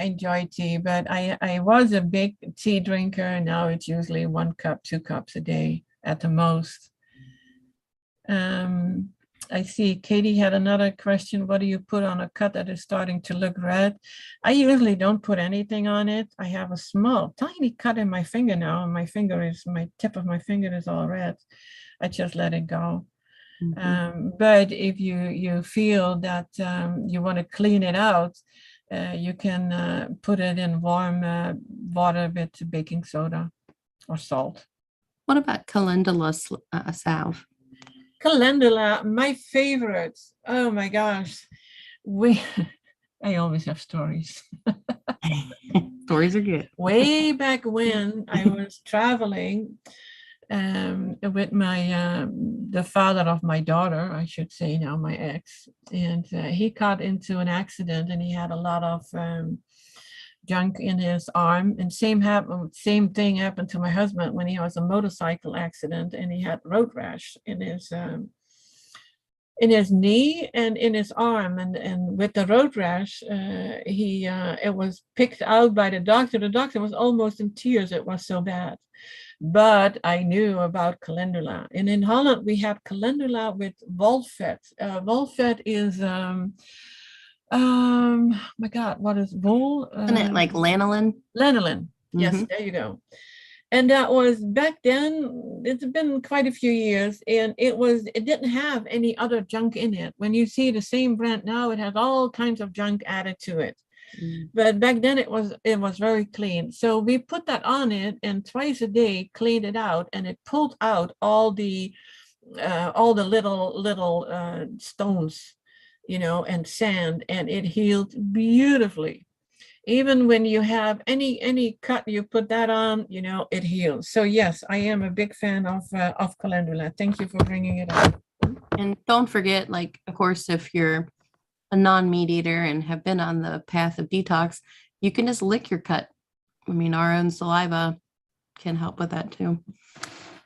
enjoy tea, but I was a big tea drinker. Now it's usually 1 cup, 2 cups a day at the most. I see Katie had another question. What do you put on a cut that is starting to look red? I usually don't put anything on it. I have a small, tiny cut in my finger now, and my tip of my finger is all red. I just let it go. But if you feel that you want to clean it out, you can put it in warm water with baking soda or salt. What about calendula salve? Calendula, my favorite. Oh my gosh. I always have stories. Stories are good. Way back when I was traveling with the father of my daughter, I should say now, my ex, and he got into an accident, and he had a lot of junk in his arm. And same thing happened to my husband when he was a motorcycle accident, and he had road rash in his knee and in his arm, and with the road rash, it was picked out by the doctor. The doctor was almost in tears. It was so bad. But I knew about calendula, and in Holland we had calendula with wolvet. Wolvet is my God, what is wool? Isn't it like lanolin? Lanolin. Yes, there you go. And that was back then. It's been quite a few years, and it didn't have any other junk in it. When you see the same brand now, it has all kinds of junk added to it. But back then it was very clean. So we put that on it, and twice a day cleaned it out, and it pulled out all the little stones, and sand, and it healed beautifully. Even when you have any cut, you put that on, it heals. So yes, I am a big fan of calendula. Thank you for bringing it up. And don't forget, like, of course, if you're a non-meat eater and have been on the path of detox, you can just lick your cut. I mean, our own saliva can help with that too.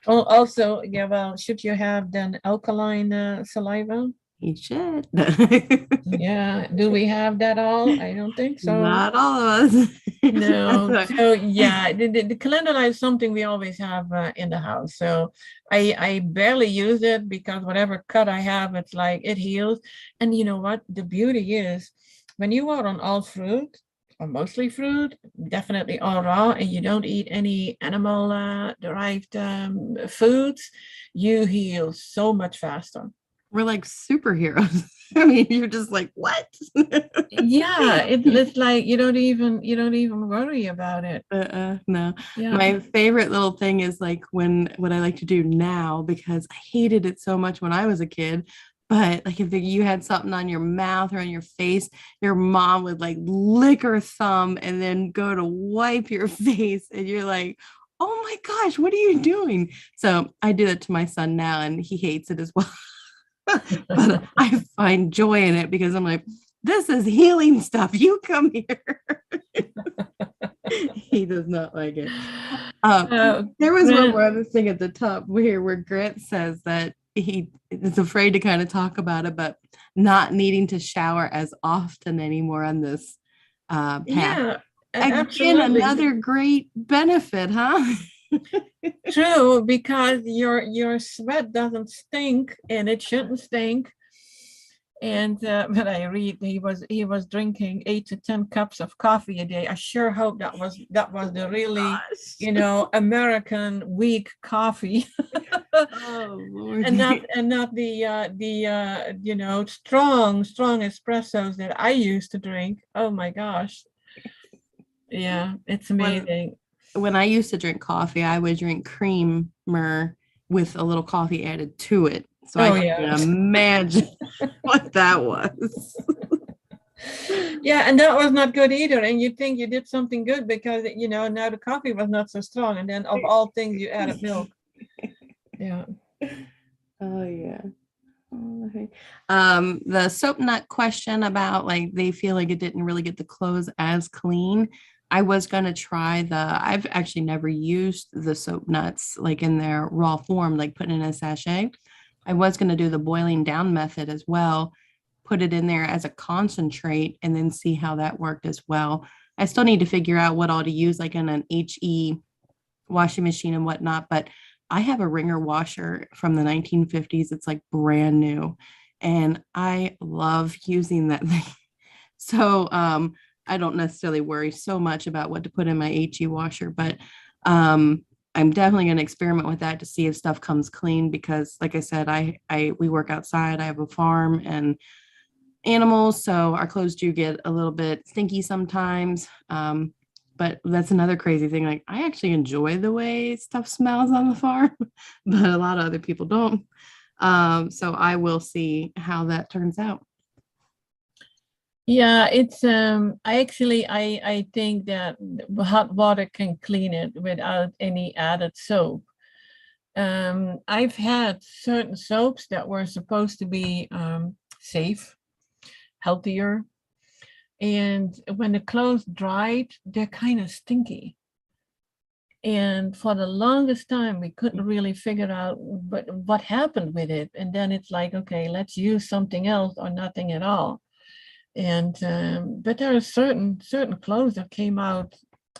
Oh, also, yeah, well, should you have then alkaline saliva? You should. Yeah. Do we have that all? I don't think so. Not all of us. No. So yeah, the calendula is something we always have in the house. So I barely use it because whatever cut I have, it's like it heals. And you know what? The beauty is when you are on all fruit, or mostly fruit, definitely all raw, and you don't eat any animal derived foods, you heal so much faster. We're like superheroes. I mean, you're just like, what? Yeah, it's like you don't even worry about it. No. Yeah. My favorite little thing is like what I like to do now, because I hated it so much when I was a kid. But like if you had something on your mouth or on your face, your mom would like lick her thumb and then go to wipe your face, and you're like, oh my gosh, what are you doing? So I do that to my son now, and he hates it as well. But I find joy in it because I'm like, this is healing stuff. You come here. He does not like it. There was one more other thing at the top where Grant says that he is afraid to kind of talk about it, but not needing to shower as often anymore on this path. Yeah, again, absolutely. another great benefit, huh? True, because your sweat doesn't stink, and it shouldn't stink. And when I read he was drinking 8 to 10 cups of coffee a day, I sure hope that was the really American weak coffee. Oh Lord. and not the strong espressos that I used to drink. Oh my gosh. Yeah, it's amazing. When I used to drink coffee, I would drink creamer with a little coffee added to it. So I can imagine what that was. Yeah, and that was not good either. And you think you did something good because, now the coffee was not so strong. And then of all things, you added milk. Yeah. Oh, yeah. The soap nut question about like they feel like it didn't really get the clothes as clean. I was going to try I've actually never used the soap nuts like in their raw form, like put in a sachet. I was going to do the boiling down method as well, put it in there as a concentrate and then see how that worked as well. I still need to figure out what all to use like in an HE washing machine and whatnot, but I have a Ringer washer from the 1950s. It's like brand new and I love using that thing. So I don't necessarily worry so much about what to put in my HE washer, but I'm definitely going to experiment with that to see if stuff comes clean because like I said, we work outside. I have a farm and animals. So our clothes do get a little bit stinky sometimes. But that's another crazy thing. Like I actually enjoy the way stuff smells on the farm, but a lot of other people don't. So I will see how that turns out. Yeah, it's I think that hot water can clean it without any added soap. I've had certain soaps that were supposed to be safe, healthier, and when the clothes dried, they're kind of stinky. And for the longest time, we couldn't really figure out what happened with it. And then it's like, okay, let's use something else or nothing at all. And but there are certain clothes that came out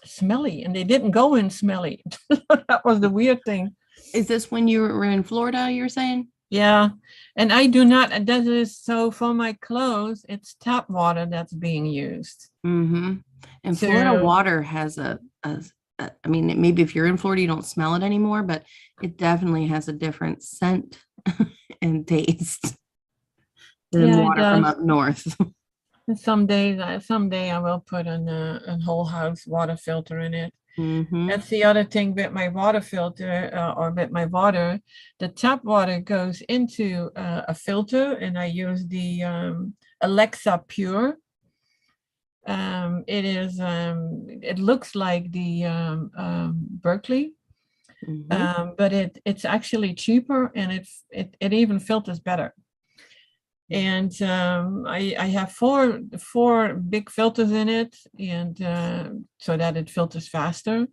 smelly, and they didn't go in smelly. That was the weird thing. Is this when you were in Florida, you were saying? Yeah, and I do not. That is so for my clothes. It's tap water that's being used. Mm-hmm. And Florida water has a I mean, maybe if you're in Florida, you don't smell it anymore, but it definitely has a different scent and taste than Yeah, it water from does. up north. And some days, someday I will put a whole house water filter in it. Mm-hmm. That's the other thing with my water filter or with my water. The tap water goes into a filter, and I use the Alexa Pure. It looks like the Berkeley, Mm-hmm. but it's actually cheaper, and it even filters better. And I have four big filters in it, and so that it filters faster.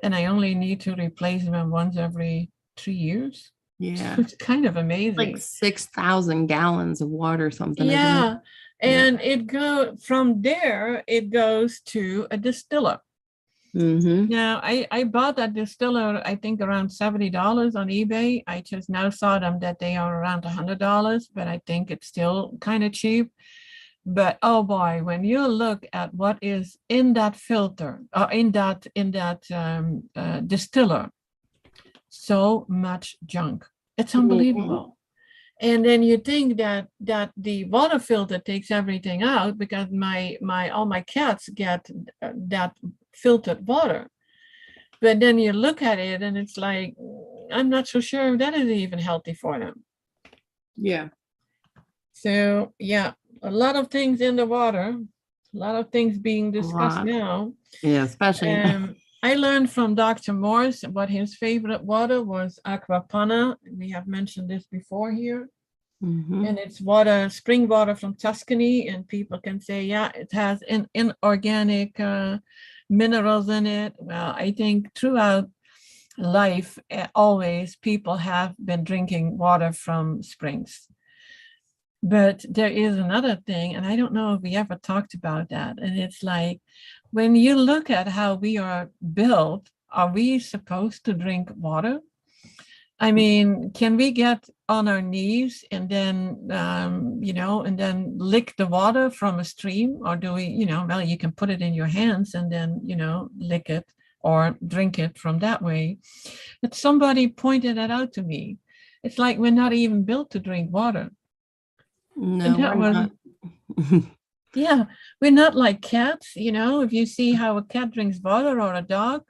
And I only need to replace them once every 3 years. Yeah. It's kind of Like amazing. 6,000 gallons of water or something, isn't it? Yeah, Yeah. and from there it goes to a distiller. Mm-hmm. Now I bought that distiller I think around $70 on eBay. I just now saw them that they are around $100, but I think it's still kind of cheap. But oh boy, when you look at what is in that filter, or in that distiller, so much junk. It's Mm-hmm. unbelievable. And then you think that the water filter takes everything out because my all my cats get that filtered water. But then you look at it and it's like, I'm not so sure if that is even healthy for them. Yeah. So yeah, a lot of things in the water, a lot of things being A discussed lot. now. Yeah, especially. I learned from Dr. Morse what his favorite water was aquapana. We have mentioned this before here. Mm-hmm. And it's water, spring water from Tuscany. And people can say, yeah, it has inorganic minerals in it. Well, I think throughout life, always people have been drinking water from springs. But there is another thing, and I don't know if we ever talked about that. And it's like when you look at how we are built, are we supposed to drink water? I mean, can we get on our knees and then, and then lick the water from a stream? Or do we, well, you can put it in your hands and then, lick it or drink it from that way. But somebody pointed that out to me. It's like we're not even built to drink water. And No, that we're was, not. yeah, we're not like cats. If you see how a cat drinks water or a dog,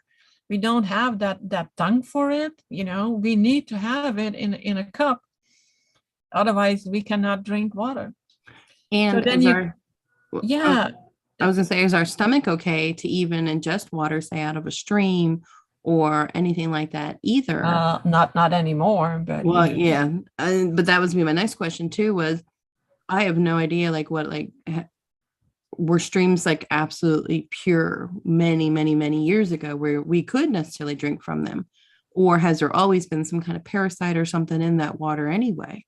we don't have that tongue for it. We need to have it in a cup. Otherwise, we cannot drink water. So And then is you, our, yeah, I was gonna say, is our stomach okay to even ingest water, say out of a stream or anything like that either? not anymore, but Well, yeah. But that was me. My next question too was, I have no idea like what were streams like absolutely pure many, many, many years ago where we could necessarily drink from them? Or has there always been some kind of parasite or something in that water anyway?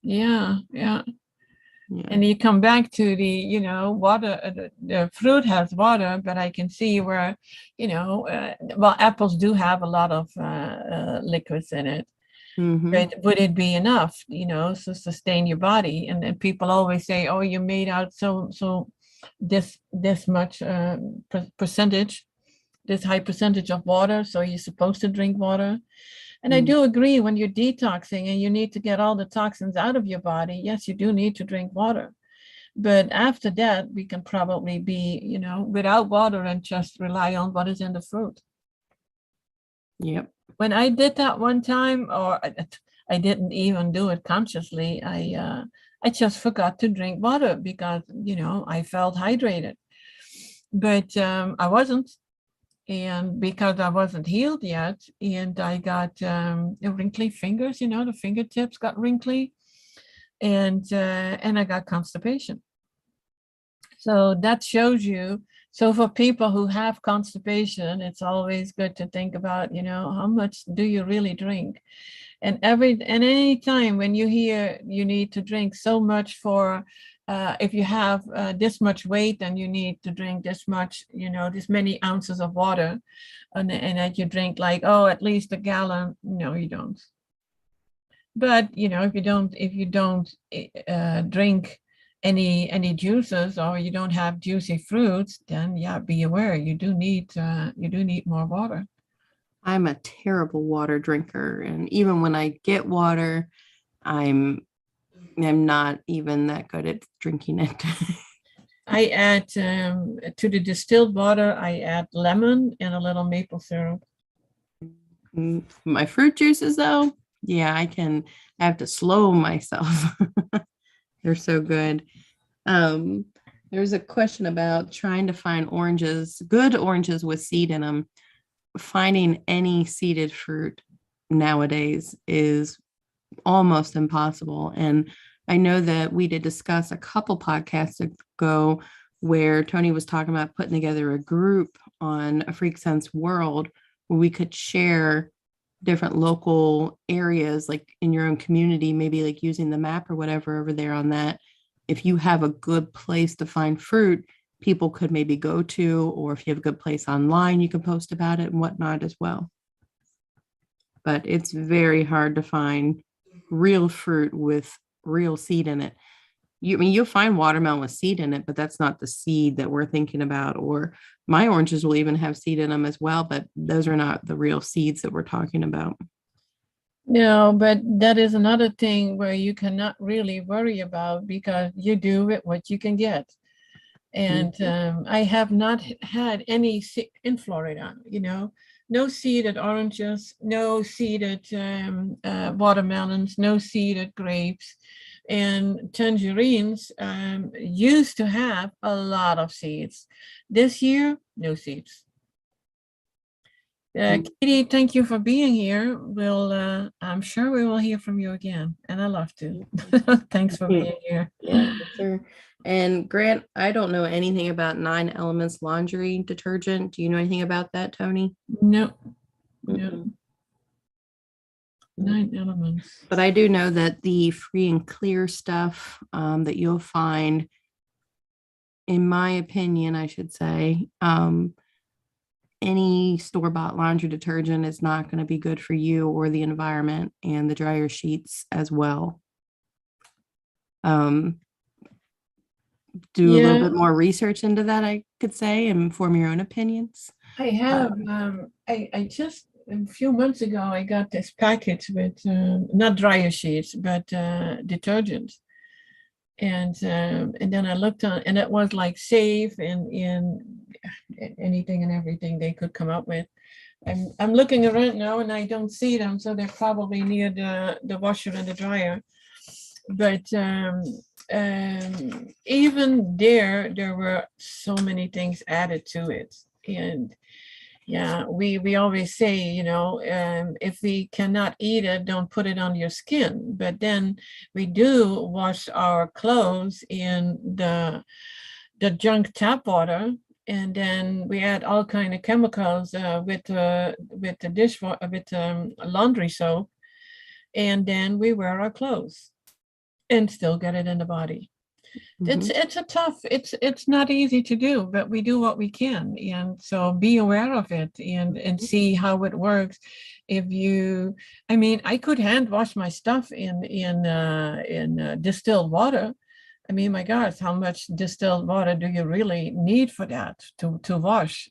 yeah. Yeah. And you come back to the, water, the fruit has water, but I can see where, well, apples do have a lot of liquids in it. Mm-hmm. But would it be enough, to sustain your body? And then people always say, oh, you made out so this much percentage, this high percentage of water, so you're supposed to drink water. And I do agree, when you're detoxing and you need to get all the toxins out of your body, yes, you do need to drink water. But after that, we can probably be, without water and just rely on what is in the fruit. Yep. When I did that one time, or I didn't even do it consciously, I just forgot to drink water because, I felt hydrated. But I wasn't. And because I wasn't healed yet, and I got wrinkly fingers, the fingertips got wrinkly, and I got constipation. So that shows you. So for people who have constipation, it's always good to think about, how much do you really drink? And any time when you hear you need to drink so much for, if you have this much weight, then you need to drink this much, this many ounces of water, and that you drink like, oh, at least a gallon. No, you don't. But if you don't drink any juices, or you don't have juicy fruits, then yeah, be aware you do need more water. I'm a terrible water drinker, and even when I get water, I'm not even that good at drinking it. I add to the distilled water, I add lemon and a little maple syrup. My fruit juices, though, yeah, I have to slow myself. They're so good. There's a question about trying to find good oranges with seed in them. Finding any seeded fruit nowadays is almost impossible. And I know that we did discuss a couple podcasts ago where Toni was talking about putting together a group on a Freak Sense World where we could share different local areas, like in your own community, maybe like using the map or whatever over there on that. If you have a good place to find fruit, people could maybe go to, or if you have a good place online, you can post about it and whatnot as well. But it's very hard to find real fruit with real seed in it. You'll find watermelon with seed in it, but that's not the seed that we're thinking about. Or my oranges will even have seed in them as well, but those are not the real seeds that we're talking about. No, but that is another thing where you cannot really worry about, because you do with what you can get. And I have not had any in Florida, no seeded oranges, no seeded watermelons, no seeded grapes. And tangerines used to have a lot of seeds. This year, no seeds. Katie, thank you for being here. I'm sure we will hear from you again, and I love to. Thanks for being here. Yeah, sure. And Grant, I don't know anything about 9 Elements laundry detergent. Do you know anything about that, Toni? No. 9 Elements. But I do know that the free and clear stuff that you'll find, in my opinion, I should say, any store-bought laundry detergent is not going to be good for you or the environment and the dryer sheets as well. Do a little bit more research into that, I could say, and form your own opinions. I have. I just a few months ago I got this package with not dryer sheets but detergent, and then I looked on, and it was like safe in anything and everything they could come up with. I'm looking around now and I don't see them, so they're probably near the washer and the dryer. But even there were so many things added to it. And yeah, we always say, if we cannot eat it, don't put it on your skin. But then we do wash our clothes in the junk tap water, and then we add all kind of chemicals with the dishwater, with laundry soap, and then we wear our clothes and still get it in the body. It's not easy to do, but we do what we can, and so be aware of it and see how it works. I could hand wash my stuff in distilled water. I mean, my gosh, how much distilled water do you really need for that to wash?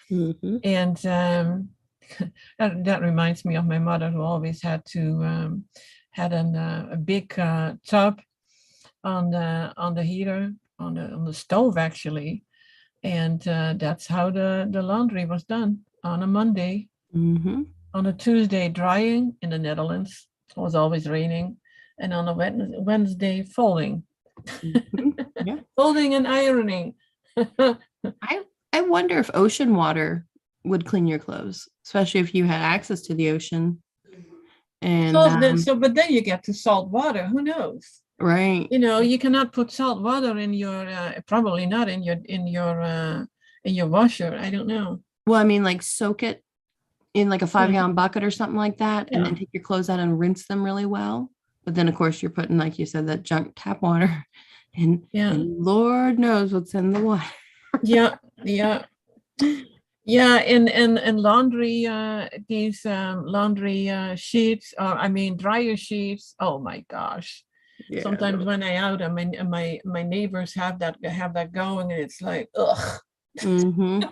And that reminds me of my mother, who always had a big tub on the heater, on the stove actually, and that's how the laundry was done on a Monday. On a Tuesday, drying in the Netherlands. It was always raining, and on a Wednesday, folding. Yeah. Folding and ironing. I wonder if ocean water would clean your clothes, especially if you had access to the ocean. And but then you get to salt water. Who knows? Right. You cannot put salt water in your probably not in your washer. I don't know. Well, I mean, like soak it in like a 5-gallon bucket or something like that, and then take your clothes out and rinse them really well. But then, of course, you're putting, like you said, that junk tap water, and Lord knows what's in the water. Yeah. And laundry, these laundry sheets, dryer sheets. Oh my gosh, Yeah. Sometimes when I out, I mean, my neighbors have that going, and it's like, ugh. Mm-hmm.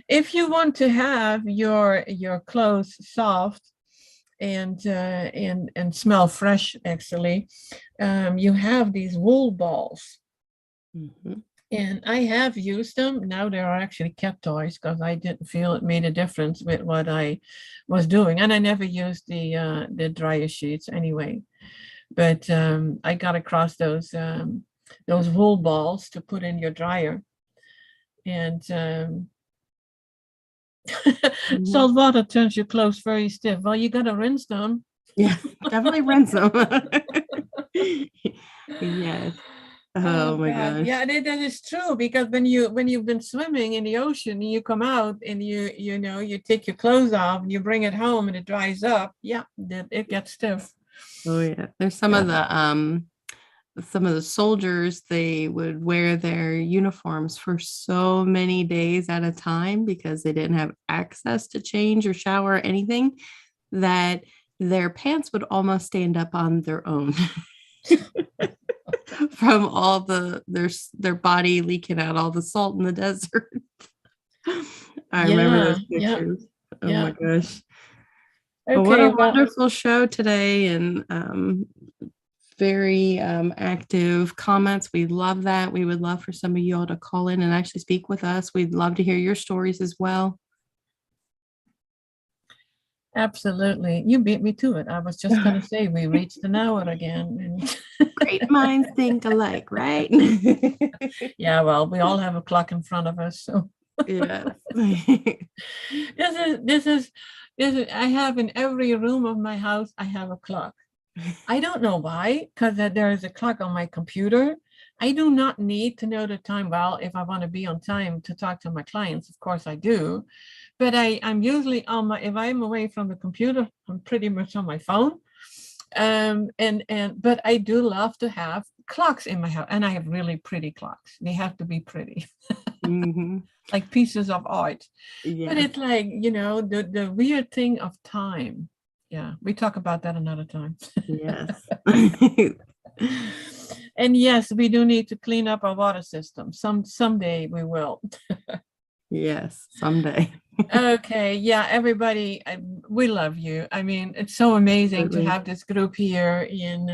If you want to have your clothes soft and smell fresh, actually, you have these wool balls. Mm-hmm. And I have used them. Now there are actually cat toys because I didn't feel it made a difference with what I was doing. And I never used the dryer sheets anyway. But I got across those wool balls to put in your dryer. And salt water turns your clothes very stiff. Well, you got to rinse them. Yeah, definitely rinse them. Yes. Oh my God. gosh. Yeah, that is true, because when you've been swimming in the ocean and you come out and you take your clothes off and you bring it home and it dries up, yeah, that it gets stiff. Oh yeah. There's some of the soldiers, they would wear their uniforms for so many days at a time because they didn't have access to change or shower or anything, that their pants would almost stand up on their own. From all their body leaking out all the salt in the desert. I remember those pictures. Oh my gosh. Well, what Okay, a well, wonderful show today, and very active comments. We love that. We would love for some of you all to call in and actually speak with us. We'd love to hear your stories as well. absolutely. You beat me to it. I was just going to say we reached an hour again. Great minds think alike, right? Yeah, well, we all have a clock in front of us. So Yes. this is I have in every room of my house, I have a clock. I don't know why, because there is a clock on my computer. I do not need to know the time. Well, if I want to be on time to talk to my clients, of course I do. But I'm usually if I'm away from the computer, I'm pretty much on my phone. But I do love to have clocks in my house, and I have really pretty clocks. They have to be pretty, Mm-hmm. like pieces of art. Yeah. But it's like, the weird thing of time. Yeah, we talk about that another time. Yes. And yes, we do need to clean up our water system. Someday we will. Yes, someday. Okay, yeah, everybody, we love you. I mean, it's so amazing to Absolutely. have this group here, and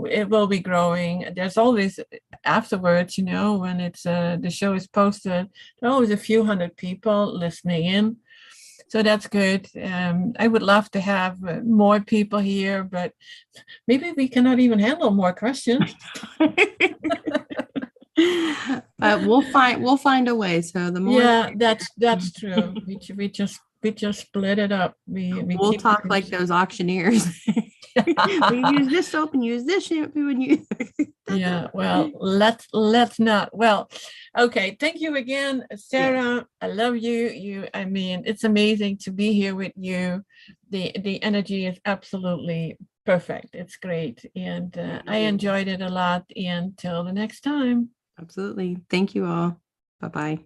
it will be growing. There's always afterwards, when it's the show is posted, there are always a few hundred people listening in. So that's good. I would love to have more people here, but maybe we cannot even handle more questions. But we'll find a way. So the more, Yeah, that's true. We just split it up. We we'll keep the talk like groups. those auctioneers. We use this soap and use this shampoo and use. Yeah, well, let's not. Well, okay. Thank you again, Sarah. I love you. I mean, it's amazing to be here with you. The energy is absolutely perfect. It's great, and I enjoyed it a lot. And till the next time. Absolutely. Thank you all. Bye-bye.